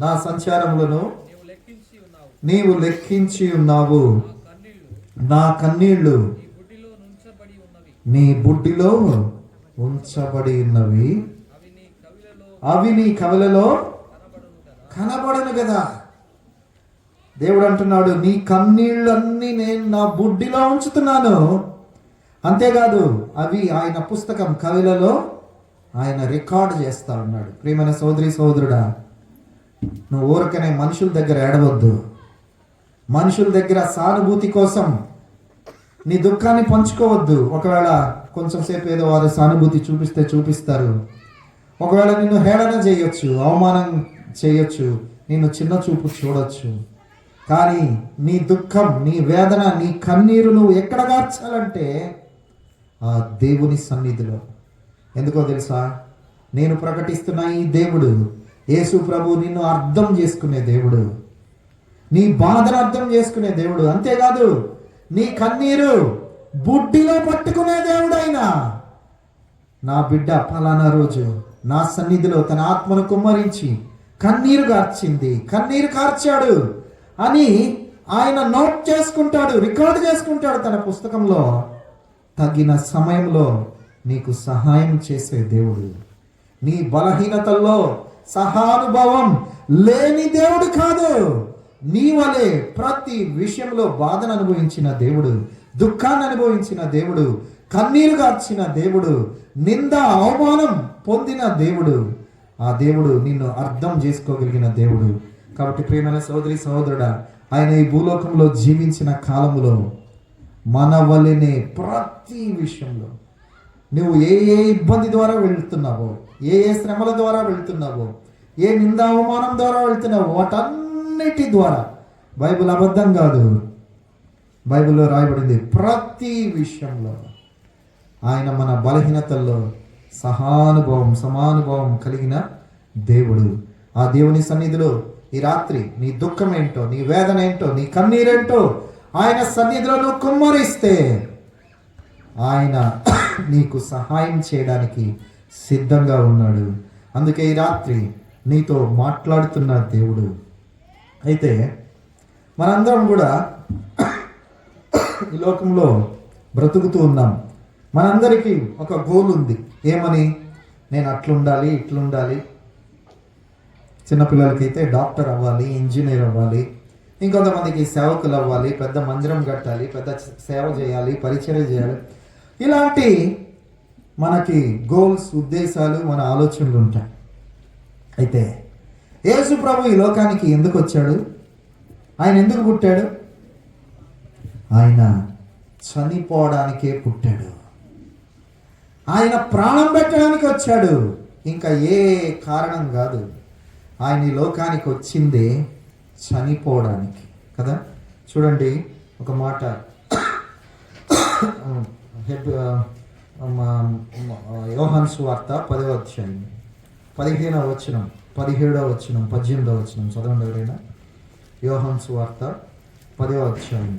నా సంచారములను నీవు లెక్కించి ఉన్నావు. నా కన్నీళ్లు నీ బుడ్డిలో ఉంచబడి ఉన్నవి. అవి నీ కవిలలో కనబడను కదా. దేవుడు అంటున్నాడు, నీ కన్నీళ్ళన్నీ నేను నా బుడ్డిలో ఉంచుతున్నాను. అంతేకాదు, అవి ఆయన పుస్తకం కవిలలో ఆయన రికార్డు చేస్తా ఉన్నాడు. ప్రియమైన సోదరి సోదరుడా, నువ్వు ఊరకనే మనుషుల దగ్గర ఏడవద్దు. మనుషుల దగ్గర సానుభూతి కోసం నీ దుఃఖాన్ని పంచుకోవద్దు. ఒకవేళ కొంచెం సేపు ఏదో వారు సానుభూతి చూపిస్తే చూపిస్తారు. ఒకవేళ నిన్ను హేళన చేయొచ్చు, అవమానం చేయొచ్చు, నిన్ను చిన్న చూపు చూడొచ్చు. కానీ నీ దుఃఖం, నీ వేదన, నీ కన్నీరు నువ్వు ఎక్కడ గార్చాలంటే ఆ దేవుని సన్నిధిలో. ఎందుకో తెలుసా? నేను ప్రకటిస్తున్న ఈ దేవుడు, యేసు ప్రభు, నిన్ను అర్థం చేసుకునే దేవుడు, నీ బాధను అర్థం చేసుకునే దేవుడు. అంతేకాదు, నీ కన్నీరు బుడ్డిలో పట్టుకునే దేవుడు ఆయన. నా బిడ్డ ఫలానా రోజు నా సన్నిధిలో తన ఆత్మను కుమ్మరించి కన్నీరు కార్చింది, కన్నీరు కార్చాడు అని ఆయన నోట్ చేసుకుంటాడు, రికార్డు చేసుకుంటాడు తన పుస్తకంలో. తగిన సమయంలో నీకు సహాయం చేసే దేవుడు. నీ బలహీనతల్లో సహానుభావం లేని దేవుడు కాదు. నీ వలె ప్రతి విషయంలో బాధను అనుభవించిన దేవుడు, దుఃఖాన్ని అనుభవించిన దేవుడు, కన్నీరు కార్చిన దేవుడు, నింద అవమానం పొందిన దేవుడు. ఆ దేవుడు నిన్ను అర్థం చేసుకోగలిగిన దేవుడు. కాబట్టి ప్రియమైన సోదరి సహోదరుడా, ఆయన ఈ భూలోకంలో జీవించిన కాలములో మన వలెనే ప్రతి విషయంలో నువ్వు ఏ ఏ ఇబ్బంది ద్వారా వెళ్తున్నావో, ఏ ఏ శ్రమల ద్వారా వెళ్తున్నావో, ఏ నింద అవమానం ద్వారా వెళ్తున్నావో, వాటన్నిటి ద్వారా, బైబిల్ అబద్ధం కాదు, బైబిల్లో రాయబడింది, ప్రతి విషయంలో ఆయన మన బలహీనతల్లో సహానుభవం, సమానుభవం కలిగిన దేవుడు. ఆ దేవుని సన్నిధిలో ఈ రాత్రి నీ దుఃఖం ఏంటో, నీ వేదన ఏంటో, నీ కన్నీరేంటో ఆయన సన్నిధిలో నువ్వు కుమ్మరిస్తే ఆయన నీకు సహాయం చేయడానికి సిద్ధంగా ఉన్నాడు. అందుకే ఈ రాత్రి నీతో మాట్లాడుతున్న దేవుడు. అయితే మనందరం కూడా ఈ లోకంలో బ్రతుకుతూ ఉన్నాం. మనందరికీ ఒక గోల్ ఉంది. ఏమని? నేను అట్లుండాలి, ఇట్లుండాలి. చిన్నపిల్లలకైతే డాక్టర్ అవ్వాలి, ఇంజనీర్ అవ్వాలి, ఇంకొంతమందికి సేవకులు అవ్వాలి, పెద్ద మందిరం కట్టాలి, పెద్ద సేవ చేయాలి, పరిచర్య చేయాలి. ఇలాంటి మనకి గోల్స్, ఉద్దేశాలు, మన ఆలోచనలు ఉంటాయి. అయితే యేసు ప్రభు ఈ లోకానికి ఎందుకు వచ్చాడు? ఆయన ఎందుకు పుట్టాడు? ఆయన చనిపోవడానికే పుట్టాడు. ఆయన ప్రాణం పెట్టడానికి వచ్చాడు. ఇంకా ఏ కారణం కాదు. ఆయన ఈ లోకానికి వచ్చిందే చనిపోవడానికి కదా. చూడండి ఒక మాట, యోహాను సువార్త 10వ అధ్యాయం 15వ వచనం, 17వ వచనం, 18వ వచనం చదవండి ఎవరైనా. యోహాను సువార్త 10వ అధ్యాయం.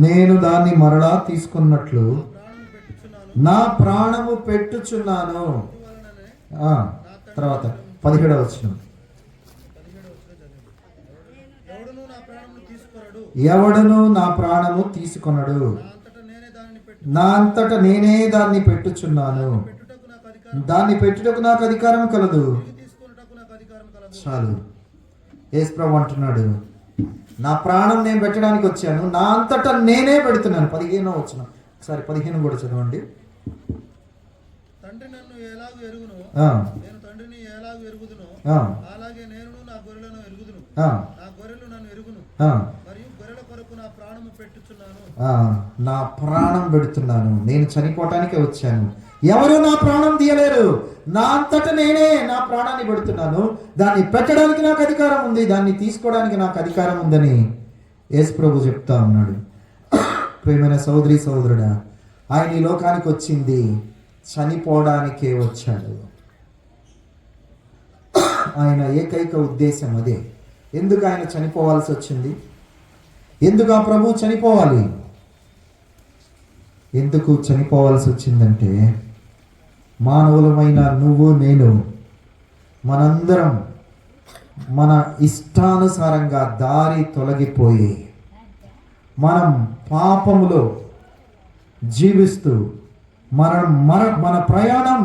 నేను దాన్ని మరలా తీసుకున్నట్లు నా ప్రాణము పెట్టుచున్నాను. తర్వాత 17వ వచనం, ఎవడును నా ప్రాణము తీసుకొనడు, నా అంతట నేనే దాన్ని పెట్టుచున్నాను, దాన్ని పెట్టుటకు నాకు అధికారం కలదు. చాలు. యేసు ప్రభు అంటున్నాడు, నా ప్రాణం నేను పెట్టడానికి వచ్చాను, నా అంతటా నేనే పెడుతున్నాను. 15వ వచనం ఒకసారి 15 కూడా చదవండి. తండ్రి నన్ను ఎలాగూ ఎరుగును, నేను తండ్రిని ఎలాగూ ఎరుగుదును, అలాగే నేను నా గొర్రెలను ఎరుగుదును, నా గొర్రెలు నన్ను ఎరుగును, మరియు గొర్రెల కొరకు నా ప్రాణము పెట్టుచున్నాను. నా ప్రాణం పెడుతున్నాను. నేను చనిపోవటానికే వచ్చాను. ఎవరు నా ప్రాణం తీయలేరు. నా అంతట నేనే నా ప్రాణాన్ని పెడుతున్నాను. దాన్ని పెట్టడానికి నాకు అధికారం ఉంది, దాన్ని తీసుకోవడానికి నాకు అధికారం ఉందని యేసు ప్రభు చెప్తా ఉన్నాడు. ప్రియమైన సోదరి సోదరుడా, ఆయన ఈ లోకానికి వచ్చింది చనిపోవడానికే వచ్చాడు. ఆయన ఏకైక ఉద్దేశం అదే. ఎందుకు ఆయన చనిపోవాల్సి వచ్చింది? ఎందుకు ఆ ప్రభు చనిపోవాలి? ఎందుకు చనిపోవాల్సి వచ్చిందంటే, మానవులమైన నువ్వు నేను మనందరం మన ఇష్టానుసారంగా దారి తొలగిపోయి మనం పాపములో జీవిస్తూ మన ప్రయాణం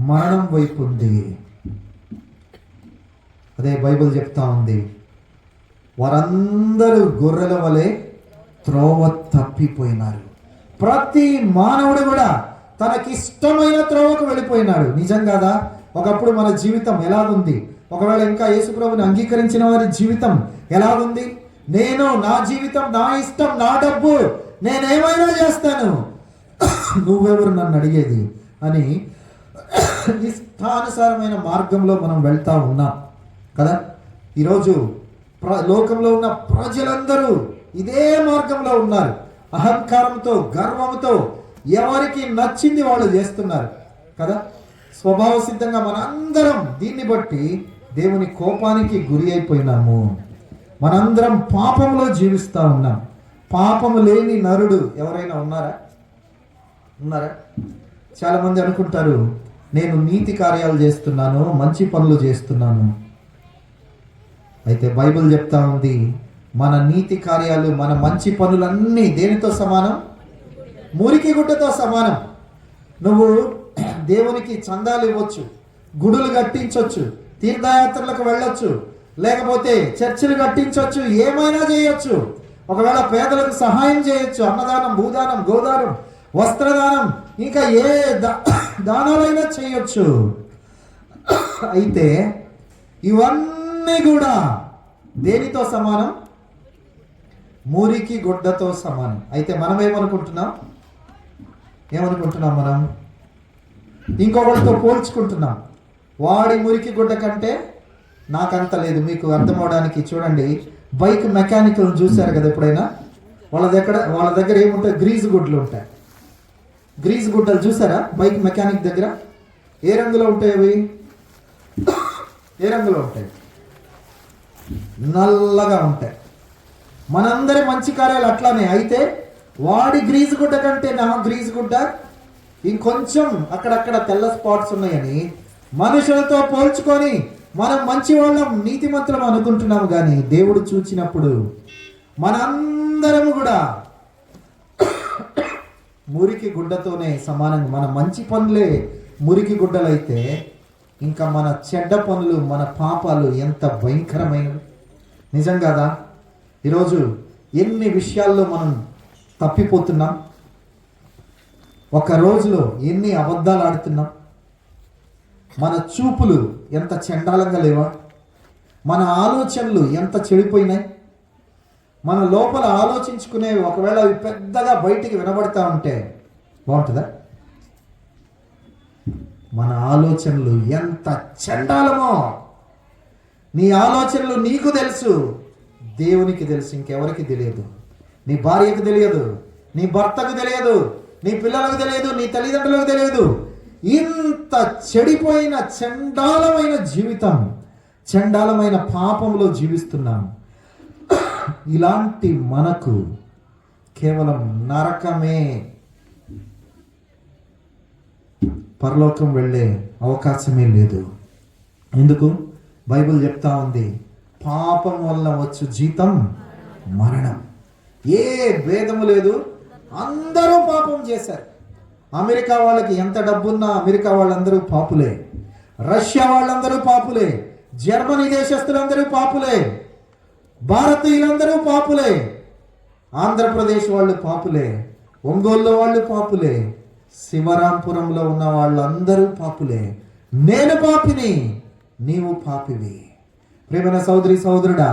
మరణం వైపు ఉంది. అదే బైబిల్ చెప్తా ఉంది, వారందరూ గొర్రెల వలె త్రోవ తప్పిపోయినారు. ప్రతి మానవుడు కూడా తనకిష్టమైన త్రోవకు వెళ్ళిపోయినాడు. నిజం కాదా? ఒకప్పుడు మన జీవితం ఎలాగుంది? ఒకవేళ ఇంకా యేసుప్రభుని అంగీకరించిన వారి జీవితం ఎలాగుంది? నేను నా జీవితం, నా ఇష్టం, నా డబ్బు, నేనేమైనా చేస్తాను, నువ్వెవరు నన్ను అడిగేది అని ఇష్టానుసారమైన మార్గంలో మనం వెళ్తా ఉన్నాం కదా. ఈరోజు లోకంలో ఉన్న ప్రజలందరూ ఇదే మార్గంలో ఉన్నారు. అహంకారంతో, గర్వంతో ఎవరికి నచ్చింది వాళ్ళు చేస్తున్నారు కదా. స్వభావ సిద్ధంగా మనందరం దీన్ని బట్టి దేవుని కోపానికి గురి అయిపోయినాము. మనందరం పాపంలో జీవిస్తూ ఉన్నాం. పాపము లేని నరుడు ఎవరైనా ఉన్నారా? చాలా మంది అనుకుంటారు, నేను నీతి కార్యాలు చేస్తున్నాను, మంచి పనులు చేస్తున్నాను. అయితే బైబిల్ చెప్తా ఉంది, మన నీతి కార్యాలు, మన మంచి పనులన్నీ దేనితో సమానం? మురికి గుడ్డతో సమానం. నువ్వు దేవునికి చందాలు ఇవ్వచ్చు, గుడులు కట్టించవచ్చు, తీర్థయాత్రలకు వెళ్ళొచ్చు, లేకపోతే చర్చిలు కట్టించవచ్చు, ఏమైనా చేయొచ్చు. ఒకవేళ పేదలకు సహాయం చేయొచ్చు, అన్నదానం, భూదానం, గోదానం, వస్త్రదానం, ఇంకా ఏ దానాలైనా చేయొచ్చు. అయితే ఇవన్నీ కూడా దేనితో సమానం? మురికి గుడ్డతో సమానం. అయితే మనం ఏమనుకుంటున్నాం? మనం ఇంకొకరితో పోల్చుకుంటున్నాం. వాడి మురికి గుడ్డ కంటే నాకంత లేదు. మీకు అర్థం అవడానికి చూడండి, బైక్ మెకానికల్ చూశారు కదా ఎప్పుడైనా? వాళ్ళ దగ్గర ఏముంటాయి? గ్రీజు గుడ్లు ఉంటాయి. గ్రీజు గుడ్డలు చూసారా బైక్ మెకానిక్ దగ్గర? ఏ రంగులో ఉంటాయి అవి? ఏ రంగులో ఉంటాయి? నల్లగా ఉంటాయి. మనందరి మంచి కార్యాలు అట్లానే. అయితే వాడి గ్రీజు గుడ్డ కంటే నా గ్రీజు గుడ్డ ఇంకొంచెం అక్కడక్కడ తెల్ల స్పాట్స్ ఉన్నాయని మనుషులతో పోల్చుకొని మనం మంచి వాళ్ళం, నీతిమంతులం అనుకుంటున్నాము. కానీ దేవుడు చూచినప్పుడు మనందరము కూడా మురికి గుడ్డతోనే సమానంగా, మన మంచి పనులే మురికి గుడ్డలైతే ఇంకా మన చెడ్డ పనులు, మన పాపాలు ఎంత భయంకరమైనవి. నిజం కదా? ఈరోజు ఎన్ని విషయాల్లో మనం తప్పిపోతున్నాం, ఒక రోజులో ఎన్ని అబద్ధాలు ఆడుతున్నాం, మన చూపులు ఎంత చండాలంగా లేవా, మన ఆలోచనలు ఎంత చెడిపోయినాయి, మన లోపల ఆలోచించుకునేవి ఒకవేళ అవి పెద్దగా బయటికి వినబడతా ఉంటే బాగుంటుందా? మన ఆలోచనలు ఎంత చండాలమో నీ ఆలోచనలు నీకు తెలుసు, దేవునికి తెలుసు, ఇంకెవరికి తెలియదు. నీ భార్యకు తెలియదు, నీ భర్తకు తెలియదు, నీ పిల్లలకు తెలియదు, నీ తల్లిదండ్రులకు తెలియదు. ఇంత చెడిపోయిన చండాలమైన జీవితం, చండాలమైన పాపంలో జీవిస్తున్నాం. ఇలాంటి మనకు కేవలం నరకమే, పరలోకం వెళ్ళే అవకాశమే లేదు. ఎందుకు? బైబిల్ చెప్తా ఉంది, పాపం వల్ల వచ్చు జీతం మరణం. ఏ భేదము లేదు, అందరూ పాపం చేశారు. అమెరికా వాళ్ళకి ఎంత డబ్బున్నా అమెరికా వాళ్ళందరూ పాపులే, రష్యా వాళ్ళందరూ పాపులే, జర్మనీ దేశస్తులందరూ పాపులే, భారతీయులందరూ పాపులే, ఆంధ్రప్రదేశ్ వాళ్ళు పాపులే, ఒంగోలు వాళ్ళు పాపులే, శివరాంపురంలో ఉన్న వాళ్ళందరూ పాపులే. నేను పాపిని, నీవు పాపివి. ప్రేమైన సోదరి సోదరుడా,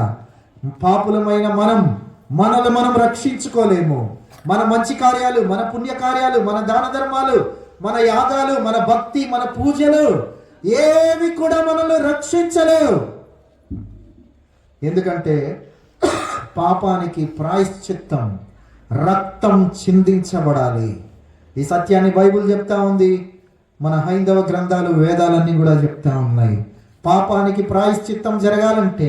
పాపులమైన మనల్ని మనం రక్షించుకోలేము. మన మంచి కార్యాలు, మన పుణ్య కార్యాలు, మన దాన ధర్మాలు, మన యాగాలు, మన భక్తి, మన పూజలు ఏవి కూడా మనల్ని రక్షించలేవు. ఎందుకంటే పాపానికి ప్రాయశ్చిత్తం రక్తం చిందించబడాలి. ఈ సత్యాన్ని బైబిల్ చెప్తా ఉంది, మన హైందవ గ్రంథాలు, వేదాలన్నీ కూడా చెప్తా ఉన్నాయి. పాపానికి ప్రాయశ్చిత్తం జరగాలంటే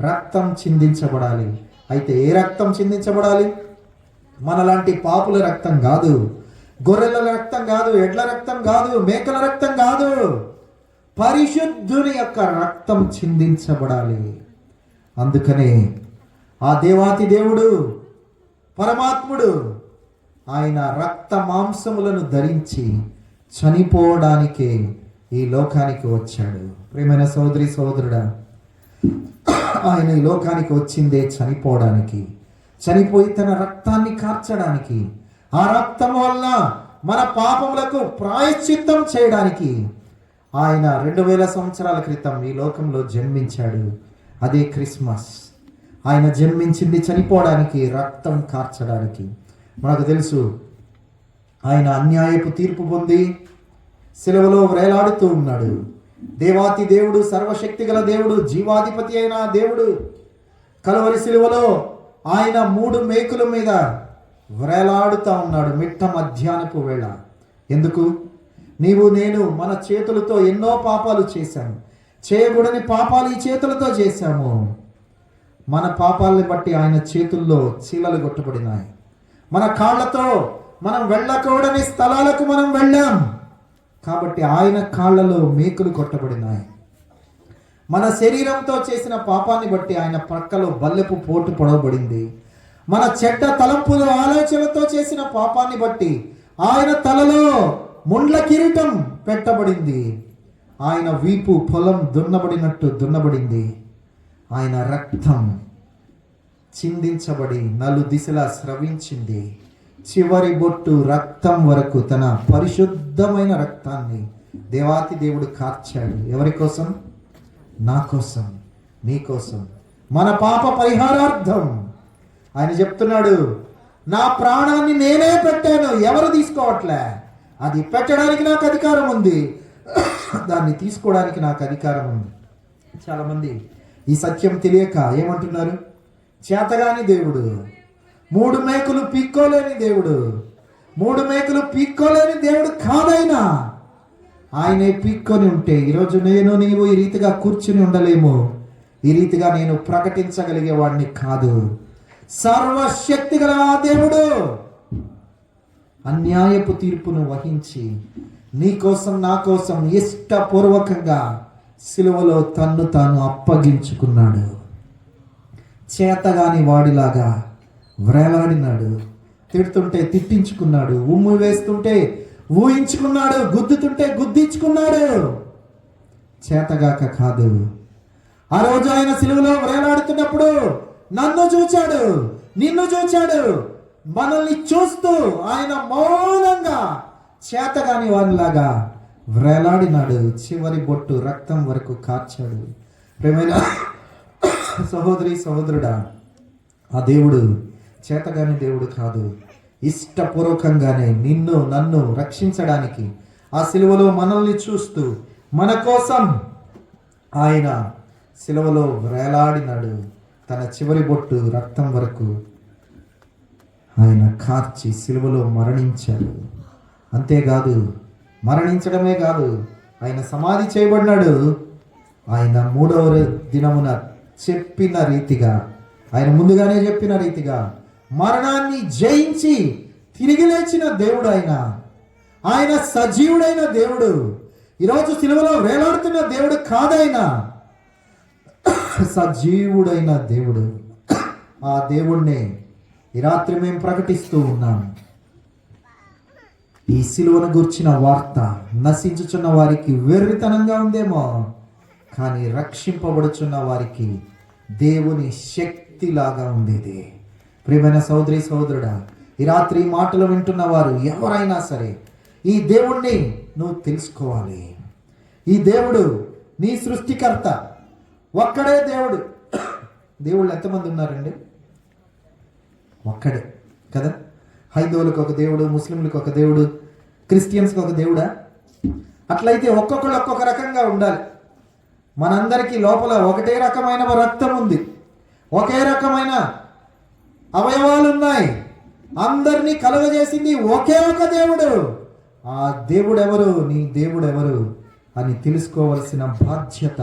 రక్తం చిందించబడాలి. అయితే ఏ రక్తం చిందించబడాలి? మనలాంటి పాపుల రక్తం కాదు, గొర్రెల రక్తం కాదు, ఎడ్ల రక్తం కాదు, మేకల రక్తం కాదు, పరిశుద్ధుని యొక్క రక్తం చిందించబడాలి. అందుకనే ఆ దేవాతి దేవుడు, పరమాత్ముడు, ఆయన రక్త మాంసములను ధరించి చనిపోవడానికే ఈ లోకానికి వచ్చాడు. ప్రియమైన సోదరి సోదరుడా, ఆయన ఈ లోకానికి వచ్చిందే చనిపోవడానికి, చనిపోయి తన రక్తాన్ని కార్చడానికి, ఆ రక్తం వల్ల మన పాపములకు ప్రాయశ్చిత్తం చేయడానికి ఆయన 2000 సంవత్సరాల క్రితం ఈ లోకంలో జన్మించాడు. అదే క్రిస్మస్. ఆయన జన్మించింది చనిపోవడానికి, రక్తం కార్చడానికి. మనకు తెలుసు, ఆయన అన్యాయపు తీర్పు పొంది శిలువలో వేలాడుతూ ఉన్నాడు. దేవాతి దేవుడు, సర్వశక్తి గల దేవుడు, జీవాధిపతి అయిన దేవుడు కలువరి శిలువలో ఆయన 3 మేకుల మీద వేలాడుతూ ఉన్నాడు మిట్ట మధ్యాహ్నపు వేళ. ఎందుకు? నీవు నేను మన చేతులతో ఎన్నో పాపాలు చేశాము, చేయకూడని పాపాలు ఈ చేతులతో చేశాము. మన పాపాలని బట్టి ఆయన చేతుల్లో చీలలు కొట్టబడినాయి. మన కాళ్ళతో మనం వెళ్ళకూడని స్థలాలకు మనం వెళ్ళాం కాబట్టి ఆయన కాళ్ళలో మేకులు కొట్టబడినాయి. మన శరీరంతో చేసిన పాపాన్ని బట్టి ఆయన ప్రక్కలో బల్లెపు పోటు పొడవబడింది. మన చెడ్డ తలంపులు, ఆలోచనలతో చేసిన పాపాన్ని బట్టి ఆయన తలలో ముండ్ల కిరీటం పెట్టబడింది. ఆయన వీపు పొలం దున్నబడినట్టు దున్నబడింది. ఆయన రక్తం చిందించబడి నలు దిశలా స్రవించింది. చివరి బొట్టు రక్తం వరకు తన పరిశుద్ధమైన రక్తాన్ని దేవాతి దేవుడు కార్చాడు. ఎవరి కోసం? నా కోసం, నీ కోసం, మన పాప పరిహారార్థం. ఆయన చెప్తున్నాడు, నా ప్రాణాన్ని నేనే పెట్టాను, ఎవరు తీసుకోవట్లే. అది పెట్టడానికి నాకు అధికారం ఉంది, దాన్ని తీసుకోవడానికి నాకు అధికారం ఉంది. చాలామంది ఈ సత్యం తెలియక ఏమంటున్నారు? చేతగాని దేవుడు, 3 మేకులు పీక్కోలేని దేవుడు. 3 మేకులు పీక్కోలేని దేవుడు కాదైనా. ఆయనే పీక్కొని ఉంటే ఈరోజు నేను నీవు ఈ రీతిగా కూర్చుని ఉండలేము, ఈ రీతిగా నేను ప్రకటించగలిగేవాడిని కాదు. సర్వశక్తి గల ఆ దేవుడు అన్యాయపు తీర్పును వహించి నీ కోసం నా కోసం ఇష్టపూర్వకంగా సిలువలో తన్ను తాను అప్పగించుకున్నాడు. చేతగాని వాడిలాగా వ్రేలాడినాడు. తిడుతుంటే తిట్టించుకున్నాడు, ఉమ్ము వేస్తుంటే ఊహించుకున్నాడు, గుద్దుతుంటే గుద్దించుకున్నాడు. చేతగాక కాదు. ఆ రోజు ఆయన సిలువలో వ్రేలాడుతున్నప్పుడు నన్ను చూచాడు, నిన్ను చూచాడు. మనల్ని చూస్తూ ఆయన మౌనంగా చేతగాని వారిలాగా వ్రేలాడినాడు. చివరి బొట్టు రక్తం వరకు కార్చాడు. ప్రేమైన సహోదరి సహోదరుడా, ఆ దేవుడు చేతగాని దేవుడు కాదు. ఇష్టపూర్వకంగానే నిన్ను నన్ను రక్షించడానికి ఆ సిలువలో మనల్ని చూస్తూ మన కోసం ఆయన సిలువలో వ్రేలాడినాడు. తన చివరి బొట్టు రక్తం వరకు ఆయన కార్చి సిలువలో మరణించాడు. అంతేకాదు, మరణించడమే కాదు, ఆయన సమాధి చేయబడినాడు. ఆయన 3వ దినమున చెప్పిన రీతిగా, ఆయన ముందుగానే చెప్పిన రీతిగా మరణాన్ని జయించి తిరిగి లేచిన దేవుడు ఆయన. ఆయన సజీవుడైన దేవుడు. ఈరోజు సిలువలో వేలాడుతున్న దేవుడు కాదైన సజీవుడైన దేవుడు. ఆ దేవుణ్ణి ఈ రాత్రి మేము ప్రకటిస్తూ ఉన్నాం. ఈ సిలువను గుర్చిన వార్త నశించుచున్న వారికి వెర్రితనంగా ఉందేమో, కానీ రక్షింపబడుచున్న వారికి దేవుని శక్తిలాగా ఉండేది. ప్రియమైన సహోదరి సహోదరుడా, ఈ రాత్రి మాటలు వింటున్న వారు ఎవరైనా సరే ఈ దేవుణ్ణి నువ్వు తెలుసుకోవాలి. ఈ దేవుడు నీ సృష్టికర్త. ఒక్కడే దేవుడు. దేవుళ్ళు ఎంతమంది ఉన్నారండి? ఒక్కడే కదా. హైందవులకు ఒక దేవుడు, ముస్లింలకు ఒక దేవుడు, క్రిస్టియన్స్కి ఒక దేవుడా? అట్లయితే ఒక్కొక్కరు ఒక్కొక్క రకంగా ఉండాలి. మనందరికీ లోపల ఒకటే రకమైన రక్తం ఉంది, ఒకే రకమైన అవయవాలు ఉన్నాయి. అందరినీ కలుగజేసింది ఒకే ఒక దేవుడు. ఆ దేవుడు ఎవరు, నీ దేవుడు ఎవరు అని తెలుసుకోవలసిన బాధ్యత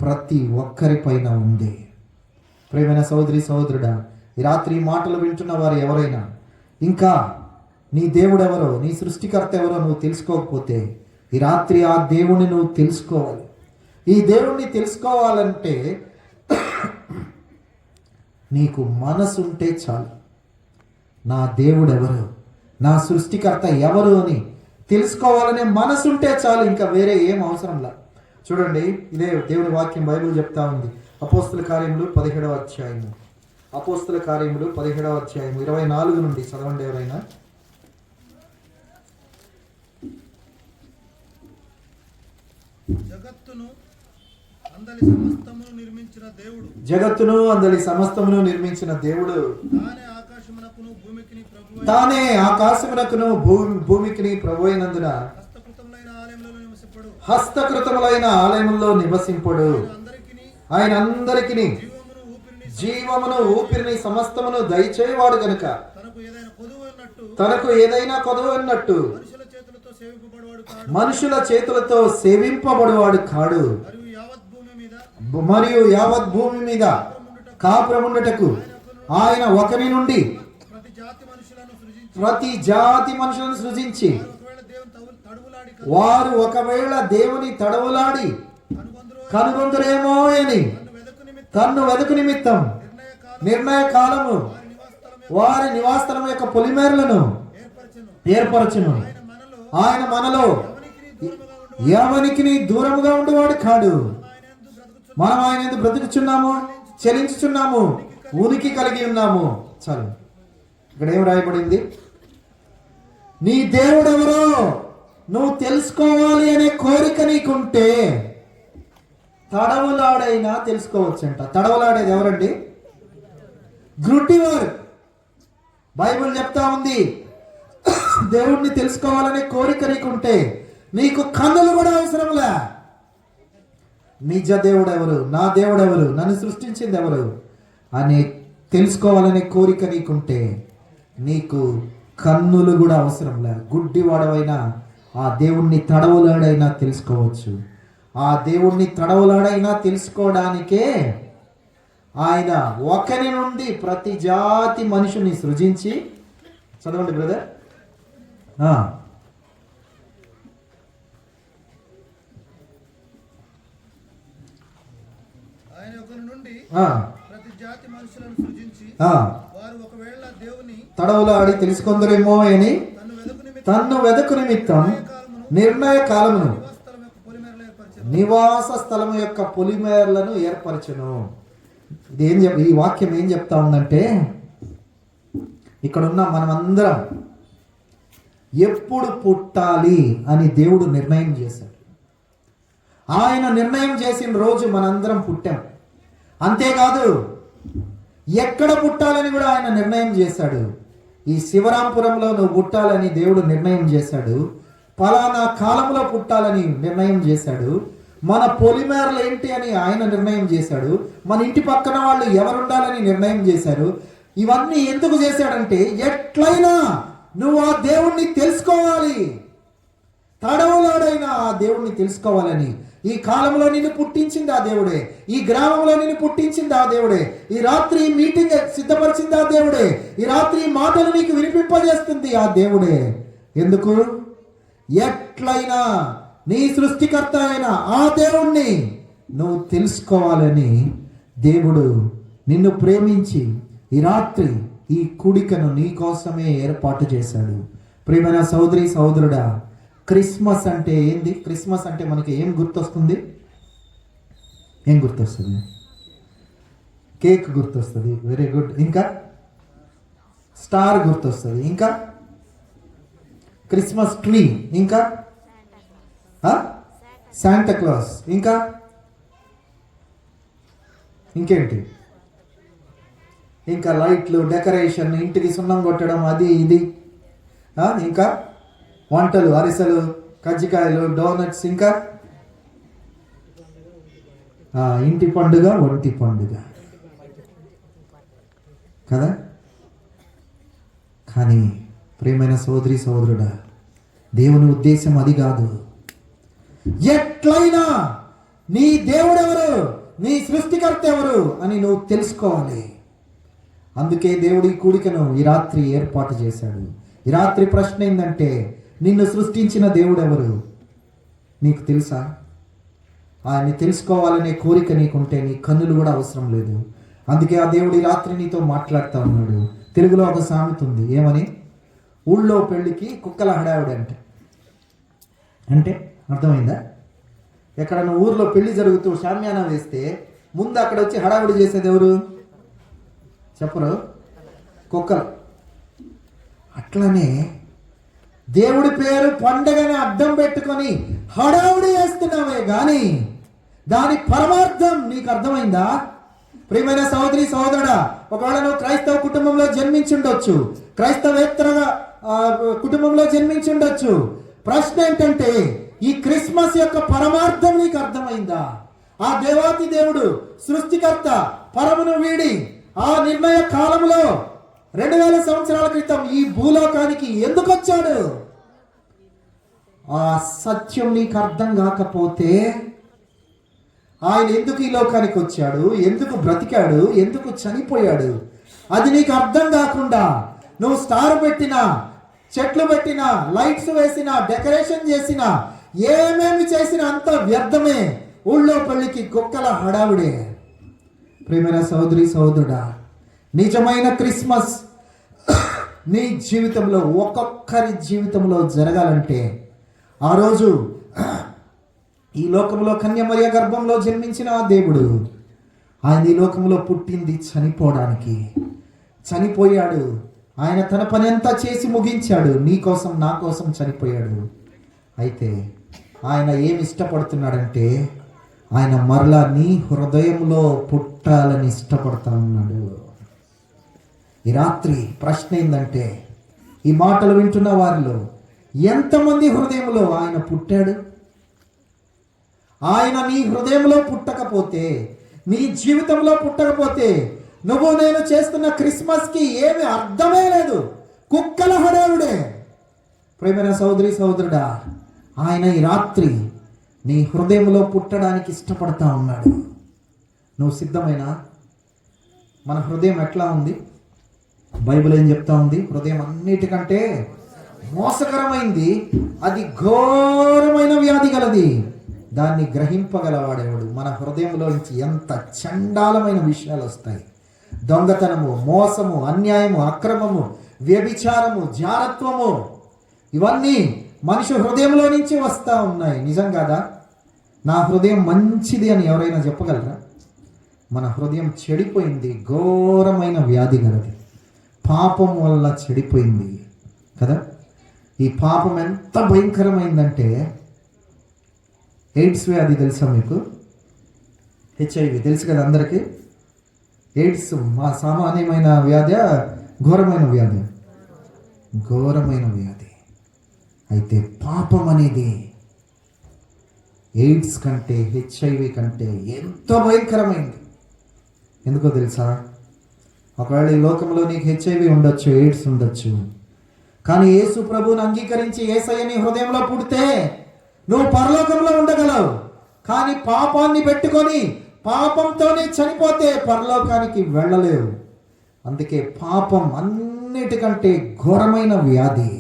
ప్రతి ఒక్కరిపైన ఉంది. ప్రియమైన సహోదరి సహోదరుడా, ఈ రాత్రి మాటలు వింటున్న వారు ఎవరైనా ఇంకా నీ దేవుడు ఎవరో, నీ సృష్టికర్త ఎవరో నువ్వు తెలుసుకోకపోతే ఈ రాత్రి ఆ దేవుణ్ణి నువ్వు తెలుసుకోవాలి. ఈ దేవుణ్ణి తెలుసుకోవాలంటే నీకు మనసు ఉంటే చాలు. నా దేవుడు ఎవరు, నా సృష్టికర్త ఎవరు అని తెలుసుకోవాలనే మనసు ఉంటే చాలు. ఇంకా వేరే ఏం అవసరంలా. చూడండి, ఇదే దేవుని వాక్యం బైబిల్ చెప్తా ఉంది. అపోస్తుల కార్యములు 17వ అధ్యాయము. అపోస్తుల కార్యములు 17వ అధ్యాయము 24 నుండి చదవండి ఎవరైనా. జగత్తును అందలి సమస్తమును నిర్మించిన దేవుడు, జగత్తును అందలి సమస్తమును నిర్మించిన దేవుడు, తానే ఆకాశమునకును భూమికిని ప్రభువై, తానే ఆకాశమునకును భూమికిని ప్రభు అయినందున హస్తకృతములైన ఆలయములలో నివసింపడు, హస్తకృతములైన ఆలయములో నివసింపడు. ఆయన అందరికిని జీవమును ఊపిరిని సమస్తమును దయచేవాడు గనుక తనకు ఏదైనా కొదువు అన్నట్టు మనుషుల చేతులతో సేవింపబడువాడు కాడు. మరియు యావత్ భూమి మీద కాపురముండుటకు ఆయన ఒకరి నుండి ప్రతి జాతి మనుషులను సృజించి వారు ఒకవేళ దేవుని తడవులాడి కనుగొందరేమో అని తన్ను వెదుకు నిమిత్తం నిర్ణయ కాలము వారి నివాసస్థలం యొక్క పొలిమేరలను ఏర్పరచును. ఆయన మనలో ఎవనికి దూరముగా ఉండేవాడు కాడు. మనం ఆయన ఎందుకు బ్రతుకుచున్నాము, చలించుచున్నాము, ఉనికి కలిగి ఉన్నాము. చాలు. ఇక్కడ ఏం రాయబడింది? నీ దేవుడు ఎవరో నువ్వు తెలుసుకోవాలి అనే కోరిక నీకుంటే తడవులాడైనా తెలుసుకోవచ్చంట. తడవులాడేది ఎవరండి? గ్రుడ్డివారు. బైబిల్ చెప్తా ఉంది, దేవుణ్ణి తెలుసుకోవాలనే కోరిక నీకుంటే నీకు కన్నులు కూడా అవసరంలే. నిజ దేవుడు ఎవరు, నా దేవుడు ఎవరు, నన్ను సృష్టించింది ఎవరు అని తెలుసుకోవాలనే కోరిక నీకుంటే నీకు కన్నులు కూడా అవసరంలే. గుడ్డివాడవైనా ఆ దేవుణ్ణి తడవులాడైనా తెలుసుకోవచ్చు. ఆ దేవుణ్ణి తడవులాడైనా తెలుసుకోవడానికే ఆయన ఒకరి నుండి ప్రతి జాతి మనుషుని సృజించి, చదవండి బ్రదర్. ఆయన ఒకరి నుండి ప్రతి జాతి మనుషులను సృజించి వారు ఒకవేళ దేవుని తడవులాడి తెలుసుకొందరేమో అని తన్ను వెదకు నిమిత్తం నిర్ణయ కాలమును నివాస స్థలము యొక్క పొలిమేరలను ఏర్పరచును. ఈ వాక్యం ఏం చెప్తా ఉందంటే, ఇక్కడున్న మనమందరం ఎప్పుడు పుట్టాలి అని దేవుడు నిర్ణయం చేశాడు. ఆయన నిర్ణయం చేసిన రోజు మనందరం పుట్టాం. అంతేకాదు ఎక్కడ పుట్టాలని కూడా ఆయన నిర్ణయం చేశాడు. ఈ శివరాంపురంలో నువ్వు పుట్టాలని దేవుడు నిర్ణయం చేశాడు. ఫలానా కాలంలో పుట్టాలని నిర్ణయం చేశాడు. మన పొలిమేరలు ఏంటి అని ఆయన నిర్ణయం చేశాడు. మన ఇంటి పక్కన వాళ్ళు ఎవరుండాలని నిర్ణయం చేశారు. ఇవన్నీ ఎందుకు చేశాడంటే, ఎట్లయినా నువ్వు ఆ దేవుణ్ణి తెలుసుకోవాలి, తడవులాడైనా ఆ దేవుణ్ణి తెలుసుకోవాలని. ఈ కాలంలో నిన్ను పుట్టించింది ఆ దేవుడే, ఈ గ్రామంలో నిన్ను పుట్టించింది ఆ దేవుడే, ఈ రాత్రి మీటింగ్ సిద్ధపరిచింది ఆ దేవుడే, ఈ రాత్రి మాటలు నీకు వినిపింపజేస్తుంది ఆ దేవుడే. ఎందుకు? ఎట్లయినా నీ సృష్టికర్త అయిన ఆ దేవుణ్ణి నువ్వు తెలుసుకోవాలని దేవుడు నిన్ను ప్రేమించి ఈ రాత్రి ఈ కూడికను నీ కోసమే ఏర్పాటు చేశాడు. ప్రియమైన సోదరి సోదరుడా, క్రిస్మస్ అంటే ఏంది? క్రిస్మస్ అంటే మనకి ఏం గుర్తొస్తుంది? ఏం గుర్తొస్తుంది? కేక్ గుర్తొస్తుంది. Very good. ఇంకా స్టార్ గుర్తొస్తుంది. ఇంకా క్రిస్మస్ ట్రీ. ఇంకా శాంటా క్లాస్. ఇంకా ఇంకేంటి? ఇంకా లైట్లు, డెకరేషన్, ఇంటికి సున్నం కొట్టడం, అది ఇది. ఇంకా వంటలు, అరిసెలు, కజ్జికాయలు, డోనట్స్. ఇంకా ఇంటి పండుగ, ఒంటి పండుగ కదా. కానీ ప్రియమైన సోదరి సోదరుడా, దేవుని ఉద్దేశం అది కాదు. ఎట్లయినా నీ దేవుడెవరు, నీ సృష్టికర్త ఎవరు అని నువ్వు తెలుసుకోవాలి. అందుకే దేవుడు ఈ కూడికను ఈ రాత్రి ఏర్పాటు చేశాడు. ఈ రాత్రి ప్రశ్న ఏంటంటే, నిన్ను సృష్టించిన దేవుడు ఎవరు నీకు తెలుసా? ఆయన్ని తెలుసుకోవాలనే కోరిక నీకుంటే నీ కన్నులు కూడా అవసరం లేదు. అందుకే ఆ దేవుడు ఈ రాత్రి నీతో మాట్లాడుతూ ఉన్నాడు. తెలుగులో ఒక సామెత ఉంది. ఏమని? ఊళ్ళో పెళ్ళికి కుక్కల హడావిడి అంటే అర్థమైందా? ఎక్కడన్నా ఊర్లో పెళ్లి జరుగుతూ షామ్యానా వేస్తే ముందు అక్కడ వచ్చి హడావిడి చేసేది ఎవరు చెప్పరు? కుక్కలు. అట్లనే దేవుడి పేరు పండగని అడ్డం పెట్టుకొని హడావుడి చేస్తున్నావే కానీ దాని పరమార్థం నీకు అర్థమైందా? ప్రియమైన సహోదరి సహోదరుడా, ఒకవేళ నువ్వు క్రైస్తవ కుటుంబంలో జన్మించుండొచ్చు, క్రైస్తవేత్తరగా కుటుంబంలో జన్మించుండొచ్చు. ప్రశ్న ఏంటంటే, ఈ క్రిస్మస్ యొక్క పరమార్థం నీకు అర్థమైందా? ఆ దేవాతి దేవుడు సృష్టికర్త పరమును వీడి ఆ నిర్ణయ కాలంలో 2000 సంవత్సరాల క్రితం ఈ భూలోకానికి ఎందుకు వచ్చాడు? ఆ సత్యం నీకు అర్థం కాకపోతే, ఆయన ఎందుకు ఈ లోకానికి వచ్చాడు, ఎందుకు బ్రతికాడు, ఎందుకు చనిపోయాడు, అది నీకు అర్థం కాకుండా నువ్వు స్టార్ పెట్టినా, చెట్లు పెట్టినా, లైట్స్ వేసినా, డెకరేషన్ చేసినా, ఏమేమి చేసినా అంత వ్యర్థమే. ఊళ్ళో పెళ్లికి కుక్కల హడావిడే. ప్రియమైన సోదరి సోదరుడా, నిజమైన క్రిస్మస్ నీ జీవితంలో, ఒక్కొక్కరి జీవితంలో జరగాలంటే ఆ రోజు ఈ లోకంలో కన్యమరియ గర్భంలో జన్మించిన ఆ దేవుడు, ఆయన ఈ లోకంలో పుట్టింది చనిపోవడానికి. చనిపోయాడు. ఆయన తన పని అంతా చేసి ముగించాడు. నీ కోసం, నా కోసం చనిపోయాడు. అయితే ఆయన ఏమి ఇష్టపడుతున్నాడంటే, ఆయన మరలా నీ హృదయంలో పుట్టాలని ఇష్టపడతా ఉన్నాడు. ఈ రాత్రి ప్రశ్న ఏంటంటే, ఈ మాటలు వింటున్న వారిలో ఎంతమంది హృదయంలో ఆయన పుట్టాడు? ఆయన నీ హృదయంలో పుట్టకపోతే, నీ జీవితంలో పుట్టకపోతే, నువ్వు నేను చేస్తున్న క్రిస్మస్కి ఏమి అర్థమే లేదు. కుక్కల హడావుడే. ప్రియమైన సోదరి సోదరుడా, ఆయన ఈ రాత్రి నీ హృదయంలో పుట్టడానికి ఇష్టపడతా ఉన్నాడు. నువ్వు సిద్ధమేనా? మన హృదయం ఎట్లా ఉంది? బైబిల్ ఏం చెప్తా ఉంది? హృదయం అన్నిటికంటే మోసకరమైంది, అది ఘోరమైన వ్యాధి గలది, దాన్ని గ్రహింపగలవాడేవాడు. మన హృదయంలోంచి ఎంత చండాలమైన విషయాలు వస్తాయి. దొంగతనము, మోసము, అన్యాయము, అక్రమము, వ్యభిచారము, జారత్వము, ఇవన్నీ మనిషి హృదయంలో నుంచి వస్తూ ఉన్నాయి. నిజం కాదా? నా హృదయం మంచిది అని ఎవరైనా చెప్పగలరా? మన హృదయం చెడిపోయింది, ఘోరమైన వ్యాధి గలది, పాపం వల్ల చెడిపోయింది కదా. ఈ పాపం ఎంత భయంకరమైందంటే, ఎయిడ్స్ వ్యాధి తెలుసా మీకు? హెచ్ఐవి తెలుసు కదా అందరికీ. ఎయిడ్స్ మా సామాన్యమైన వ్యాధి, ఘోరమైన వ్యాధి? ఘోరమైన వ్యాధి. అయితే పాపం అనేది ఎయిడ్స్ కంటే, హెచ్ఐవి కంటే ఎంతో భయంకరమైంది. ఎందుకో తెలుసా? ఒకవేళ ఈ లోకంలో నీకు హెచ్ఐవి ఉండొచ్చు, ఎయిడ్స్ ఉండొచ్చు, కానీ యేసు ప్రభువుని అంగీకరించి యేసయ్యని హృదయంలో పుడితే నువ్వు పరలోకంలో ఉండగలవు. కానీ పాపాన్ని పెట్టుకొని పాపంతోనే చనిపోతే పరలోకానికి వెళ్ళలేవు. అందుకే పాపం అన్నిటికంటే ఘోరమైన వ్యాధి.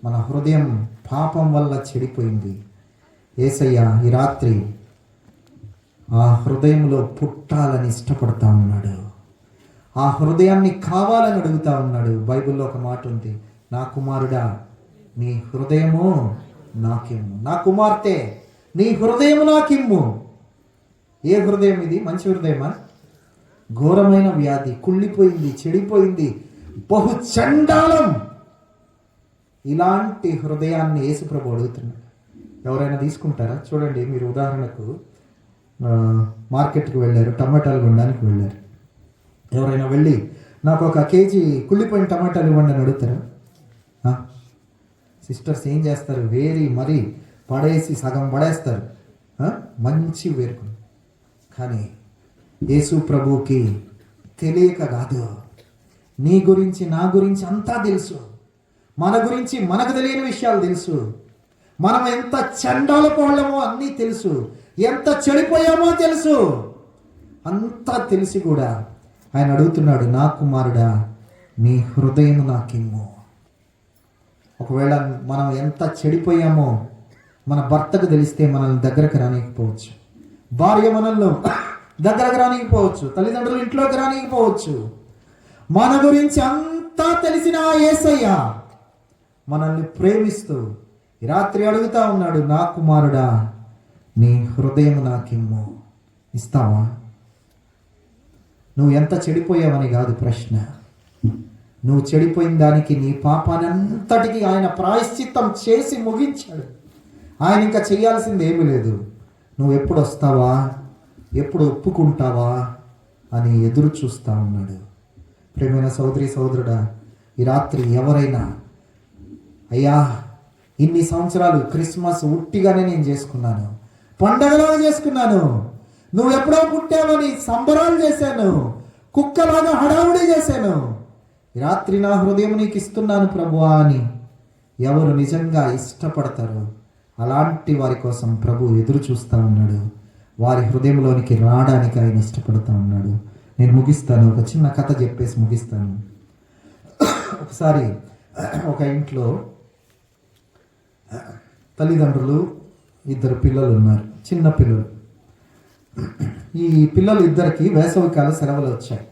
మన హృదయం పాపం వల్ల చెడిపోయింది. యేసయ్య ఈ రాత్రి ఆ హృదయంలో పుట్టాలని ఇష్టపడతా ఉన్నాడు. ఆ హృదయాన్ని కావాలని అడుగుతా ఉన్నాడు. బైబిల్లో ఒక మాట ఉంది, నా కుమారుడా నీ హృదయము నాకిమ్ము, నా కుమార్తె నీ హృదయము నాకిమ్ము. ఏ హృదయం ఇది? మంచి హృదయమా? ఘోరమైన వ్యాధి, కుళ్ళిపోయింది, చెడిపోయింది, బహు చండాలం. ఇలాంటి హృదయాన్ని యేసుప్రభు అడుగుతున్నాడు. ఎవరైనా తీసుకుంటారా? చూడండి, మీరు ఉదాహరణకు మార్కెట్కి వెళ్ళారు, టమాటాలు కొనడానికి వెళ్ళారు. ఎవరైనా వెళ్ళి నాకు 1 కేజీ కుళ్ళిపోయిన టమాటాలు ఇవ్వండి అని అడుగుతారా? సిస్టర్స్ ఏం చేస్తారు? వేరి మరీ పడేసి సగం పడేస్తారు, మంచి వేరుకుని. కానీ యేసు ప్రభువుకి తెలియక కాదు, నీ గురించి నా గురించి అంతా తెలుసు. మన గురించి మనకు తెలియని విషయాలు తెలుసు. మనం ఎంత చండాలపోళ్ళమో అన్నీ తెలుసు, ఎంత చెడిపోయామో తెలుసు. అంతా తెలిసి కూడా ఆయన అడుగుతున్నాడు, నా కుమారుడా నీ హృదయం నాకిమ్ము. ఒకవేళ మనం ఎంత చెడిపోయామో మన భర్తకు తెలిస్తే మనల్ని దగ్గరకు రానికపోవచ్చు, భార్య మనల్ని దగ్గరకు రానికపోవచ్చు, తల్లిదండ్రులు ఇంట్లోకి రానికపోవచ్చు. మన గురించి అంతా తెలిసిన యేసయ్య మనల్ని ప్రేమిస్తూ ఈ రాత్రి అడుగుతా ఉన్నాడు, నా కుమారుడా నీ హృదయం నాకిమ్ము. ఇస్తావా? నువ్వు ఎంత చెడిపోయావని కాదు ప్రశ్న. నువ్వు చెడిపోయిన దానికి, నీ పాపాన్ని అంతటికీ ఆయన ప్రాయశ్చిత్తం చేసి ముగించాడు. ఆయన ఇంకా చేయాల్సింది ఏమీ లేదు. నువ్వు ఎప్పుడు వస్తావా, ఎప్పుడు ఒప్పుకుంటావా అని ఎదురు చూస్తూ ఉన్నాడు. ప్రియమైన సోదరి సోదరుడా, ఈ రాత్రి ఎవరైనా అయ్యా ఇన్ని సంవత్సరాలు క్రిస్మస్ ఉట్టిగానే నేను చేసుకున్నాను, పండగలాగా చేసుకున్నాను, నువ్వు ఎప్పుడో పుట్టావని సంబరాలు చేశాను, కుక్కలాగా హడావుడి చేశాను, రాత్రి నా హృదయం నీకు ఇస్తున్నాను ప్రభువా అని ఎవరు నిజంగా ఇష్టపడతారో అలాంటి వారి కోసం ప్రభు ఎదురు చూస్తూ ఉన్నాడు. వారి హృదయంలోనికి రావడానికి ఆయన ఇష్టపడుతూ ఉన్నాడు. నేను ముగిస్తాను, ఒక చిన్న కథ చెప్పేసి ముగిస్తాను. ఒకసారి ఒక ఇంట్లో తల్లిదండ్రులు, 2 పిల్లలు ఉన్నారు, చిన్న పిల్లలు. ఈ పిల్లలు ఇద్దరికి వేసవికాల సెలవులు వచ్చాయి.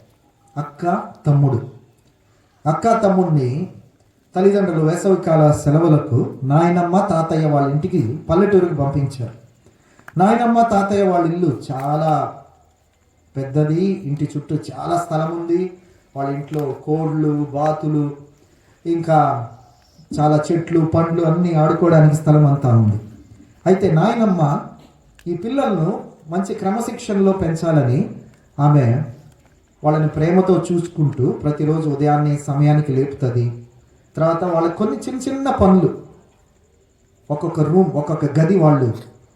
అక్క తమ్ముడిని తల్లిదండ్రులు వేసవికాల సెలవులకు నాయనమ్మ తాతయ్య వాళ్ళ ఇంటికి పల్లెటూరుకి పంపించారు. నాయనమ్మ తాతయ్య వాళ్ళ ఇల్లు చాలా పెద్దది, ఇంటి చుట్టూ చాలా స్థలం ఉంది. వాళ్ళ ఇంట్లో కోళ్ళు, బాతులు, ఇంకా చాలా చెట్లు, పండ్లు అన్నీ ఆడుకోవడానికి స్థలం అంతా ఉంది. అయితే నాయనమ్మ ఈ పిల్లలను మంచి క్రమశిక్షణలో పెంచాలని ఆమె వాళ్ళని ప్రేమతో చూసుకుంటూ ప్రతిరోజు ఉదయాన్నే సమయానికి లేపుతుంది. తర్వాత వాళ్ళకి కొన్ని చిన్న చిన్న పనులు, ఒక్కొక్క రూమ్, ఒక్కొక్క గది వాళ్ళు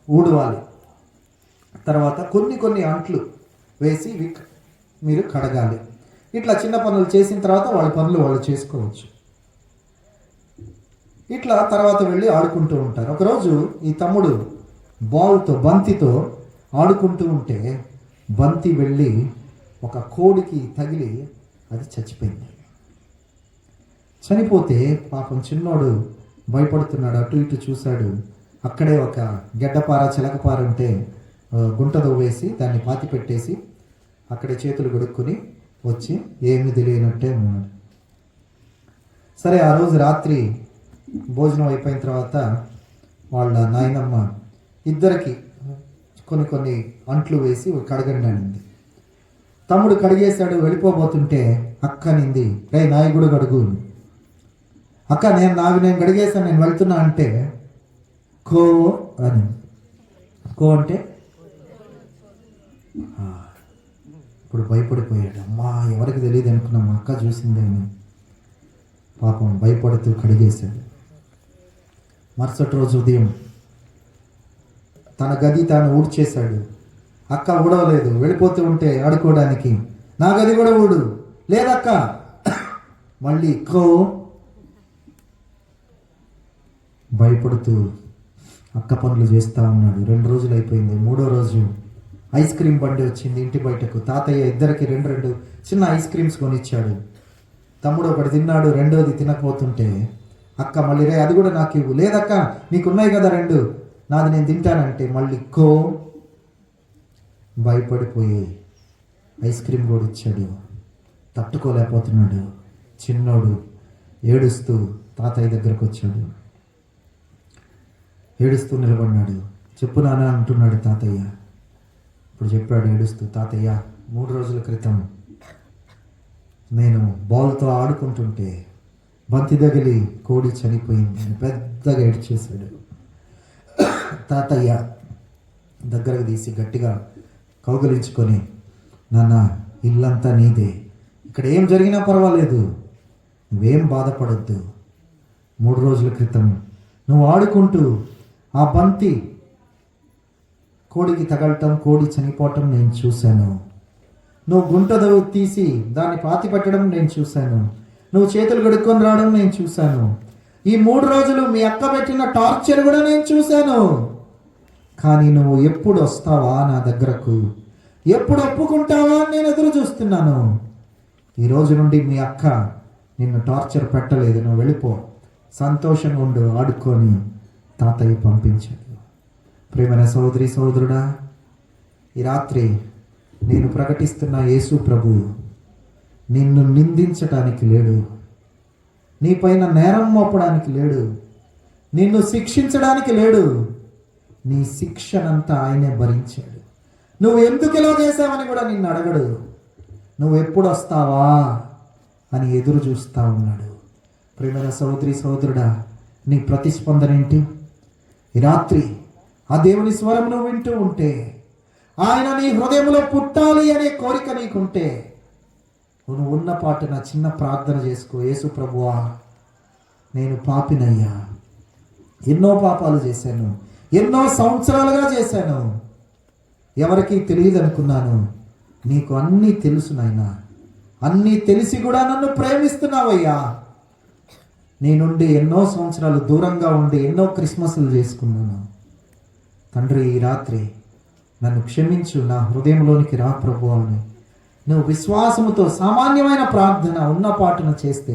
ఊడవాలి. తర్వాత కొన్ని అంట్లు వేసి మీరు కడగాలి. ఇట్లా చిన్న పనులు చేసిన తర్వాత వాళ్ళ పనులు వాళ్ళు చేసుకోవచ్చు. ఇట్లా తర్వాత వెళ్ళి ఆడుకుంటూ ఉంటారు. ఒకరోజు ఈ తమ్ముడు బంతితో ఆడుకుంటూ ఉంటే బంతి వెళ్ళి ఒక కోడికి తగిలి అది చచ్చిపోయింది. చనిపోతే పాపం చిన్నోడు భయపడుతున్నాడు, అటు ఇటు చూశాడు. అక్కడే ఒక గెడ్డపార చిలకపార ఉంటే గుంట దవ్వేసి దాన్ని పాతి పెట్టేసి అక్కడే చేతులు గడుక్కుని వచ్చి ఏమీ తెలియనట్టే ఉన్నాడు. సరే, ఆ రోజు రాత్రి భోజనం అయిపోయిన తర్వాత వాళ్ళ నాయనమ్మ ఇద్దరికి కొన్ని అంట్లు వేసి కడగండి అనింది. తమ్ముడు కడిగేశాడు, వెళ్ళిపోబోతుంటే అక్క నింది, రే నాయకుడు కడుగు. అక్క నేను కడిగేశాను, నేను వెళ్తున్నా అంటే కో అని. కో అంటే ఇప్పుడు భయపడిపోయాడు. అమ్మా ఎవరికి తెలియదు అనుకున్నాం, మా అక్క చూసిందేమో. పాపం భయపడుతూ కడిగేశాడు. మరుసటి రోజు ఉదయం తన గది తాను ఊడ్చేశాడు. అక్క ఊడవలేదు, వెళ్ళిపోతూ ఉంటే ఆడుకోవడానికి, నా గది కూడా ఊడు, లేదక్క. మళ్ళీ కో. భయపడుతూ అక్క పనులు చేస్తూ ఉన్నాడు. 2 రోజులు అయిపోయింది. 3వ రోజు ఐస్ క్రీమ్ బండి వచ్చింది ఇంటి బయటకు. తాతయ్య ఇద్దరికి 2 చిన్న ఐస్ క్రీమ్స్ కొనిచ్చాడు. తమ్ముడు ఒకటి తిన్నాడు, 2వది తినకపోతుంటే అక్క మళ్ళీ, రే అది కూడా నాకు ఇవ్వు. లేదక్క నీకున్నాయి కదా 2, నాది నేను తింటానంటే మళ్ళీ కో. భయపడిపోయి ఐస్ క్రీమ్ కూడా ఇచ్చాడు. తట్టుకోలేకపోతున్నాడు. చిన్నోడు ఏడుస్తూ తాతయ్య దగ్గరకు వచ్చాడు. ఏడుస్తూ నిలబడినాడు. చెప్పు నాన్న అంటున్నాడు తాతయ్య. ఇప్పుడు చెప్పాడు ఏడుస్తూ, తాతయ్య 3 రోజుల క్రితం నేను బాల్తో ఆడుకుంటుంటే బంతి తగిలి కోడి చనిపోయింది అని పెద్దగా ఏడ్చేశాడు. తాతయ్య దగ్గరకు తీసి గట్టిగా కౌగలించుకొని, నాన్న ఇల్లంతా నీదే, ఇక్కడ ఏం జరిగినా పర్వాలేదు, నువ్వేం బాధపడొద్దు. 3 రోజుల క్రితం నువ్వు ఆడుకుంటూ ఆ బంతి కోడికి తగలటం, కోడి చనిపోవటం నేను చూశాను. నువ్వు గుంట తీసి దాన్ని పాతి పెట్టడం నేను చూశాను. నువ్వు చేతులు కడుక్కొని రావడం నేను చూశాను. ఈ 3 రోజులు మీ అక్క పెట్టిన టార్చర్ కూడా నేను చూశాను. కానీ నువ్వు ఎప్పుడు వస్తావా నా దగ్గరకు, ఎప్పుడు ఒప్పుకుంటావా అని నేను ఎదురు చూస్తున్నాను. ఈ రోజు నుండి మీ అక్క నిన్ను టార్చర్ పెట్టలేదు, నువ్వు వెళ్ళిపో, సంతోషంగా ఉండు, ఆడుకొని తాతయ్య పంపించాడు. ప్రియమైన సహోదరి సహోదరుడా, ఈ రాత్రి నేను ప్రకటిస్తున్న యేసు ప్రభు నిన్ను నిందించటానికి లేడు, నీపైన నేరం మోపడానికి లేడు, నిన్ను శిక్షించడానికి లేడు. నీ శిక్షనంతా ఆయనే భరించాడు. నువ్వు ఎందుకు ఇలా చేసావని కూడా నిన్ను అడగడు. నువ్వు ఎప్పుడు వస్తావా అని ఎదురు చూస్తూ ఉన్నాడు. ప్రియమైన సహోదరి సహోదరుడా, నీ ప్రతిస్పందన ఏంటి? ఈ రాత్రి ఆ దేవుని స్వరం నువ్వు వింటూ ఉంటే, ఆయన నీ హృదయంలో పుట్టాలి అనే కోరిక నీకుంటే, నువ్వు ఉన్న పాటున చిన్న ప్రార్థన చేసుకో. యేసు ప్రభువా, నేను పాపినయ్యా, ఎన్నో పాపాలు చేశాను, ఎన్నో సంవత్సరాలుగా చేశాను, ఎవరికీ తెలియదు అనుకున్నాను, నీకు అన్నీ తెలుసు నాయనా, అన్నీ తెలిసి కూడా నన్ను ప్రేమిస్తున్నావయ్యా. నీ నుండి ఎన్నో సంవత్సరాలు దూరంగా ఉండి ఎన్నో క్రిస్మస్లు చేసుకున్నాను. తండ్రి, ఈ రాత్రి నన్ను క్షమించు, నా హృదయంలోనికి రా ప్రభువా అని నువ్వు విశ్వాసముతో సామాన్యమైన ప్రార్థన ఉన్న పాటున చేస్తే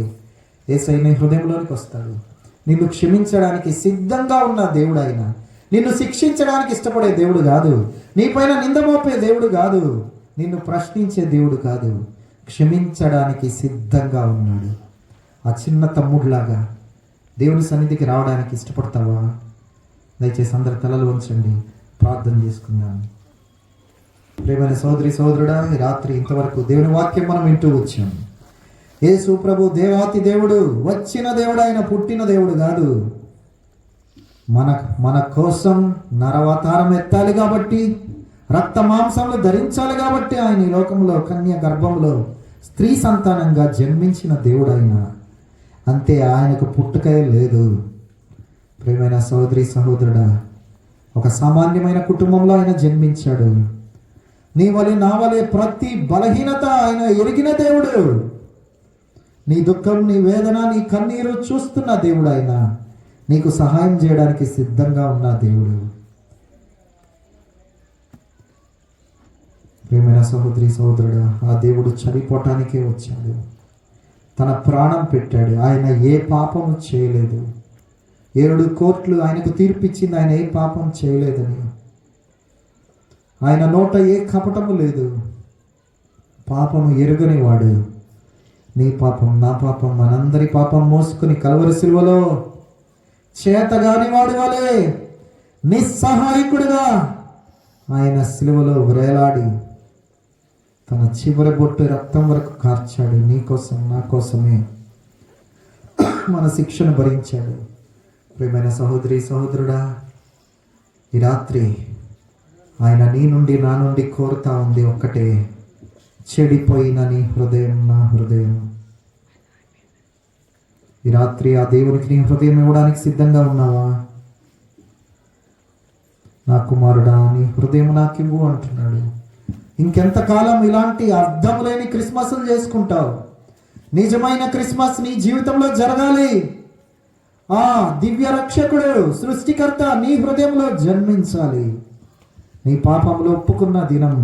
యేసయ్య నీ హృదయంలోనికి వస్తాడు. నిన్ను క్షమించడానికి సిద్ధంగా ఉన్న దేవుడు ఆయన. నిన్ను శిక్షించడానికి ఇష్టపడే దేవుడు కాదు, నీపైన నింద మోపే దేవుడు కాదు, నిన్ను ప్రశ్నించే దేవుడు కాదు, క్షమించడానికి సిద్ధంగా ఉన్నాడు. ఆ చిన్న తమ్ముడిలాగా దేవుని సన్నిధికి రావడానికి ఇష్టపడతావా? దయచేసి అందరి తలలు వంచండి, ప్రార్థన చేసుకుందాం. ప్రియమైన సోదరి సోదరుడా, ఈ రాత్రి ఇంతవరకు దేవుని వాక్యం మనం వింటూ వచ్చాం. యేసు ప్రభు దేవాతి దేవుడు, వచ్చిన దేవుడు, ఆయన పుట్టిన దేవుడు కాదు. మన కోసం నరవతారం ఎత్తాలి కాబట్టి, రక్త మాంసంలో ధరించాలి కాబట్టి ఆయన ఈ లోకంలో కన్య గర్భంలో స్త్రీ సంతానంగా జన్మించిన దేవుడు ఆయన. అంతే, ఆయనకు పుట్టుకే లేదు. ప్రియమైన సోదరి సహోదరుడా, ఒక సామాన్యమైన కుటుంబంలో ఆయన జన్మించాడు. నీ వలె నా వలె ప్రతి బలహీనత ఆయన ఎరిగిన దేవుడు. నీ దుఃఖం, నీ వేదన, నీ కన్నీరు చూస్తున్న దేవుడు ఆయన. నీకు సహాయం చేయడానికి సిద్ధంగా ఉన్న దేవుడు. ప్రియమైన సహోదరి సహోదరుడా, ఆ దేవుడు చనిపోవటానికే వచ్చాడు, తన ప్రాణం పెట్టాడు. ఆయన ఏ పాపము చేయలేదు. 7 కోర్టులు ఆయనకు తీర్పిచ్చింది, ఆయన ఏ పాపం చేయలేదని. ఆయన నోట ఏ కపటము లేదు. పాపము ఎరుగని వాడు. నీ పాపం, నా పాపం, మనందరి పాపం మోసుకుని కలవరి సిలువలో చేతగాని వాడి వలె నిస్సహాయకుడుగా ఆయన సిలువలో వేలాడి తన చివరి బొట్టు రక్తం వరకు కార్చాడు. నీ కోసం, నా కోసమే మన శిక్షను భరించాడు. ప్రియమైన సహోదరి సహోదరుడా, ఈ రాత్రి ఆయన నీ నుండి, నా నుండి కోరుతా ఉంది ఒక్కటే, చెడిపోయిన నీ హృదయం, నా హృదయం. ఈ రాత్రి ఆ దేవునికి నీ హృదయం ఇవ్వడానికి సిద్ధంగా ఉన్నావా? నా కుమారుడా, నీ హృదయం నాకివ్వు అంటున్నాడు. ఇంకెంతకాలం ఇలాంటి అర్థం లేని క్రిస్మస్లు చేసుకుంటావు? నిజమైన క్రిస్మస్ నీ జీవితంలో జరగాలి. ఆ దివ్య రక్షకుడు, సృష్టికర్త నీ హృదయంలో జన్మించాలి. నీ పాపంలో ఒప్పుకున్న దినం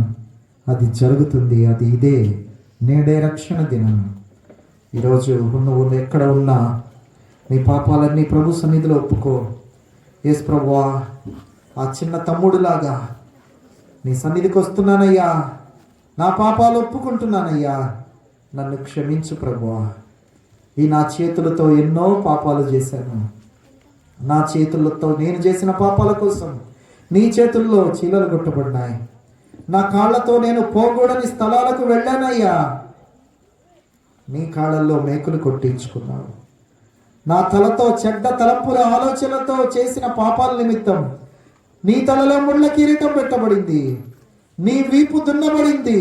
అది జరుగుతుంది. అది ఇదే, నేడే రక్షణ దినం. ఈరోజు నువ్వు ఎక్కడ ఉన్నా నీ పాపాలన్నీ ప్రభు సన్నిధిలో ఒప్పుకో. యేసు ప్రభువా, ఆ చిన్న తమ్ముడులాగా నీ సన్నిధికి వస్తున్నానయ్యా, నా పాపాలు ఒప్పుకుంటున్నానయ్యా, నన్ను క్షమించు ప్రభువా. ఈ నా చేతులతో ఎన్నో పాపాలు చేశాను. నా చేతులతో నేను చేసిన పాపాల కోసం నీ చేతుల్లో చీలలు కొట్టబడినాయి. నా కాళ్ళతో నేను పోకూడని స్థలాలకు వెళ్ళానయ్యా, నీ కాళ్ళల్లో మేకులు కొట్టించుకున్నావు. నా తలతో చెడ్డ తలంపుల ఆలోచనలతో చేసిన పాపాల నిమిత్తం నీ తలలో ముళ్ళ కిరీటం పెట్టబడింది, నీ వీపు దున్నబడింది,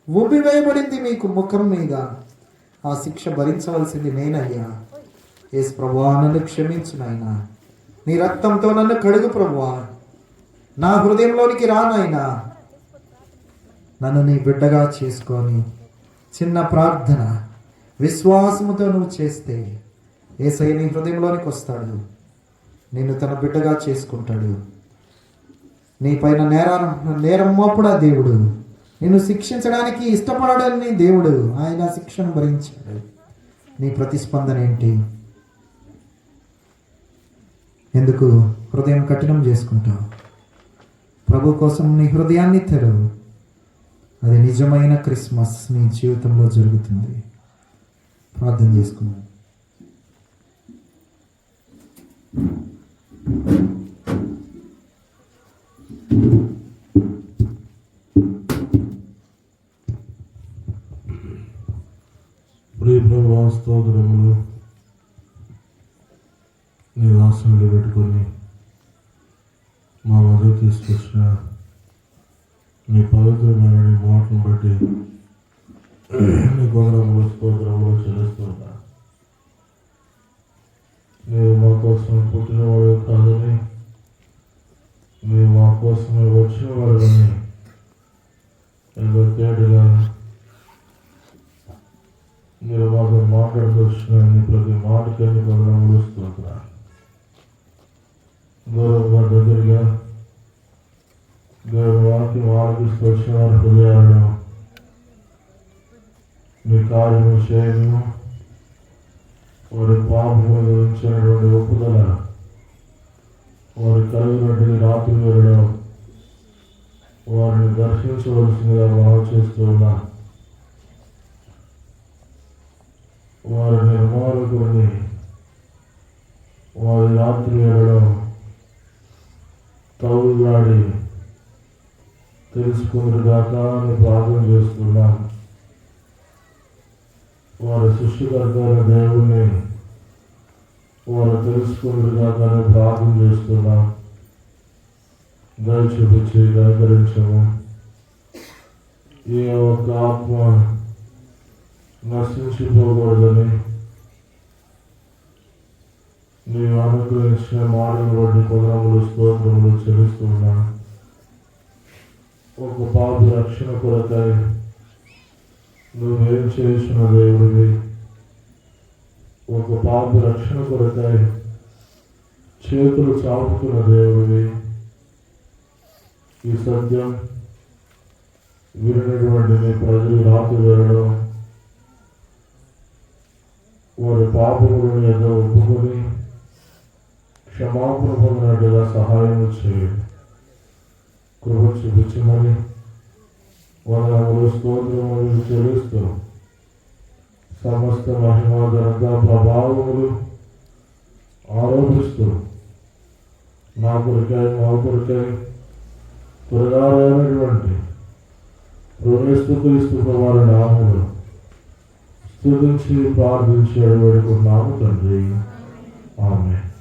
ఉబ్బివేయబడింది మీకు ముఖం మీద. ఆ శిక్ష భరించవలసింది నేనయ్యా. యేసు ప్రభువా, నన్ను క్షమించు నాయనా. నీ రక్తంతో నన్ను కడుగు ప్రభువా. నా హృదయంలోనికి రా నాయనా. నన్ను నీ బిడ్డగా చేసుకొని చిన్న ప్రార్థన విశ్వాసముతో నువ్వు చేస్తే యేసయ్య నీ హృదయంలోనికి వస్తాడు, నిన్ను తన బిడ్డగా చేసుకుంటాడు. నీ పైన నేరం మోపుడా దేవుడు, నిన్ను శిక్షించడానికి ఇష్టపడని దేవుడు. ఆయన శిక్షను భరించాడు. నీ ప్రతిస్పందన ఏంటి? ఎందుకు హృదయం కఠినం చేసుకుంటావు? ప్రభు కోసం నీ హృదయాన్ని తెరవు. అది నిజమైన క్రిస్మస్ నీ జీవితంలో జరుగుతుంది. ప్రార్థన చేసుకున్నాను. ప్రియ ప్రభువా, స్తోత్రములు. నీ వాసనలు పెట్టుకొని మా మధ్య తీసుకొచ్చిన నీ పవిత్రమైన నీ మాటను బట్టి నీ వందనములు, స్తోత్రములు చెల్లిస్తున్నా. నీవు మా కోసం పుట్టినవాడు కాదని, నీవు మా కోసమే వచ్చినవాడని ఎంతో తేటగా మీరు మాతో మాట్లాడుతూ వచ్చిన నీ ప్రతి మాటకి నీ వందనములు, స్తోత్రాలు. గౌరవంగా దగ్గరగా దేవుని వాక్యం ఆలకిస్తూ వచ్చిన వారి హృదయాలను మీ కార్యము చేయము, వారి పాపము గురించినటువంటి ఒప్పుదల, వారి కలిగినటువంటి రాత్రి వేళలో వారిని దర్శించవలసిందిగా మనం చేస్తూ ఉన్నాం. వారి నిర్మాణకుడిని వారి రాత్రి వేళలో తౌలాడి తెలుసుకుందరుగాక అని ప్రార్థన చేస్తున్నాం. వారి సృష్టికర్త దేవుణ్ణి వారు తెలుసుకుందరుగాక అని ప్రార్థన చేస్తున్నాం. దయ చూపించి దయకరించము. ఏ ఒక్క ఆత్మ నశించిపోకూడదని నీవు అనుగ్రహించిన మాటలు బట్టి వందనములు, స్తోత్రములు చెల్లిస్తున్నాను. ఒక పాపి రక్షణ కొరకై నువ్వేం చేసిన దేవుడివి. ఒక పాపి రక్షణ కొరకై చేతులు చాపుతున్న దేవుడివి. ఈ సత్యం వినటువంటి నీ ప్రజలు రాత్రి వేళలో వారి పాపములను ఏదో ఒప్పుకొని క్షమాపణ పొందినట్టుగా సహాయం చేయండి. కృప చూపించమని వందనములు స్తోత్రములు చెల్లిస్తూ సమస్త మహిమ ఘనత ప్రభావములు ఆరోపిస్తూ మా కొరికై మా కొరికై త్వరగా రానటువంటి క్రీస్తు వారి నామములు స్తుతించి ప్రార్థించి వేడుకున్నాము తండ్రి. ఆమేన్.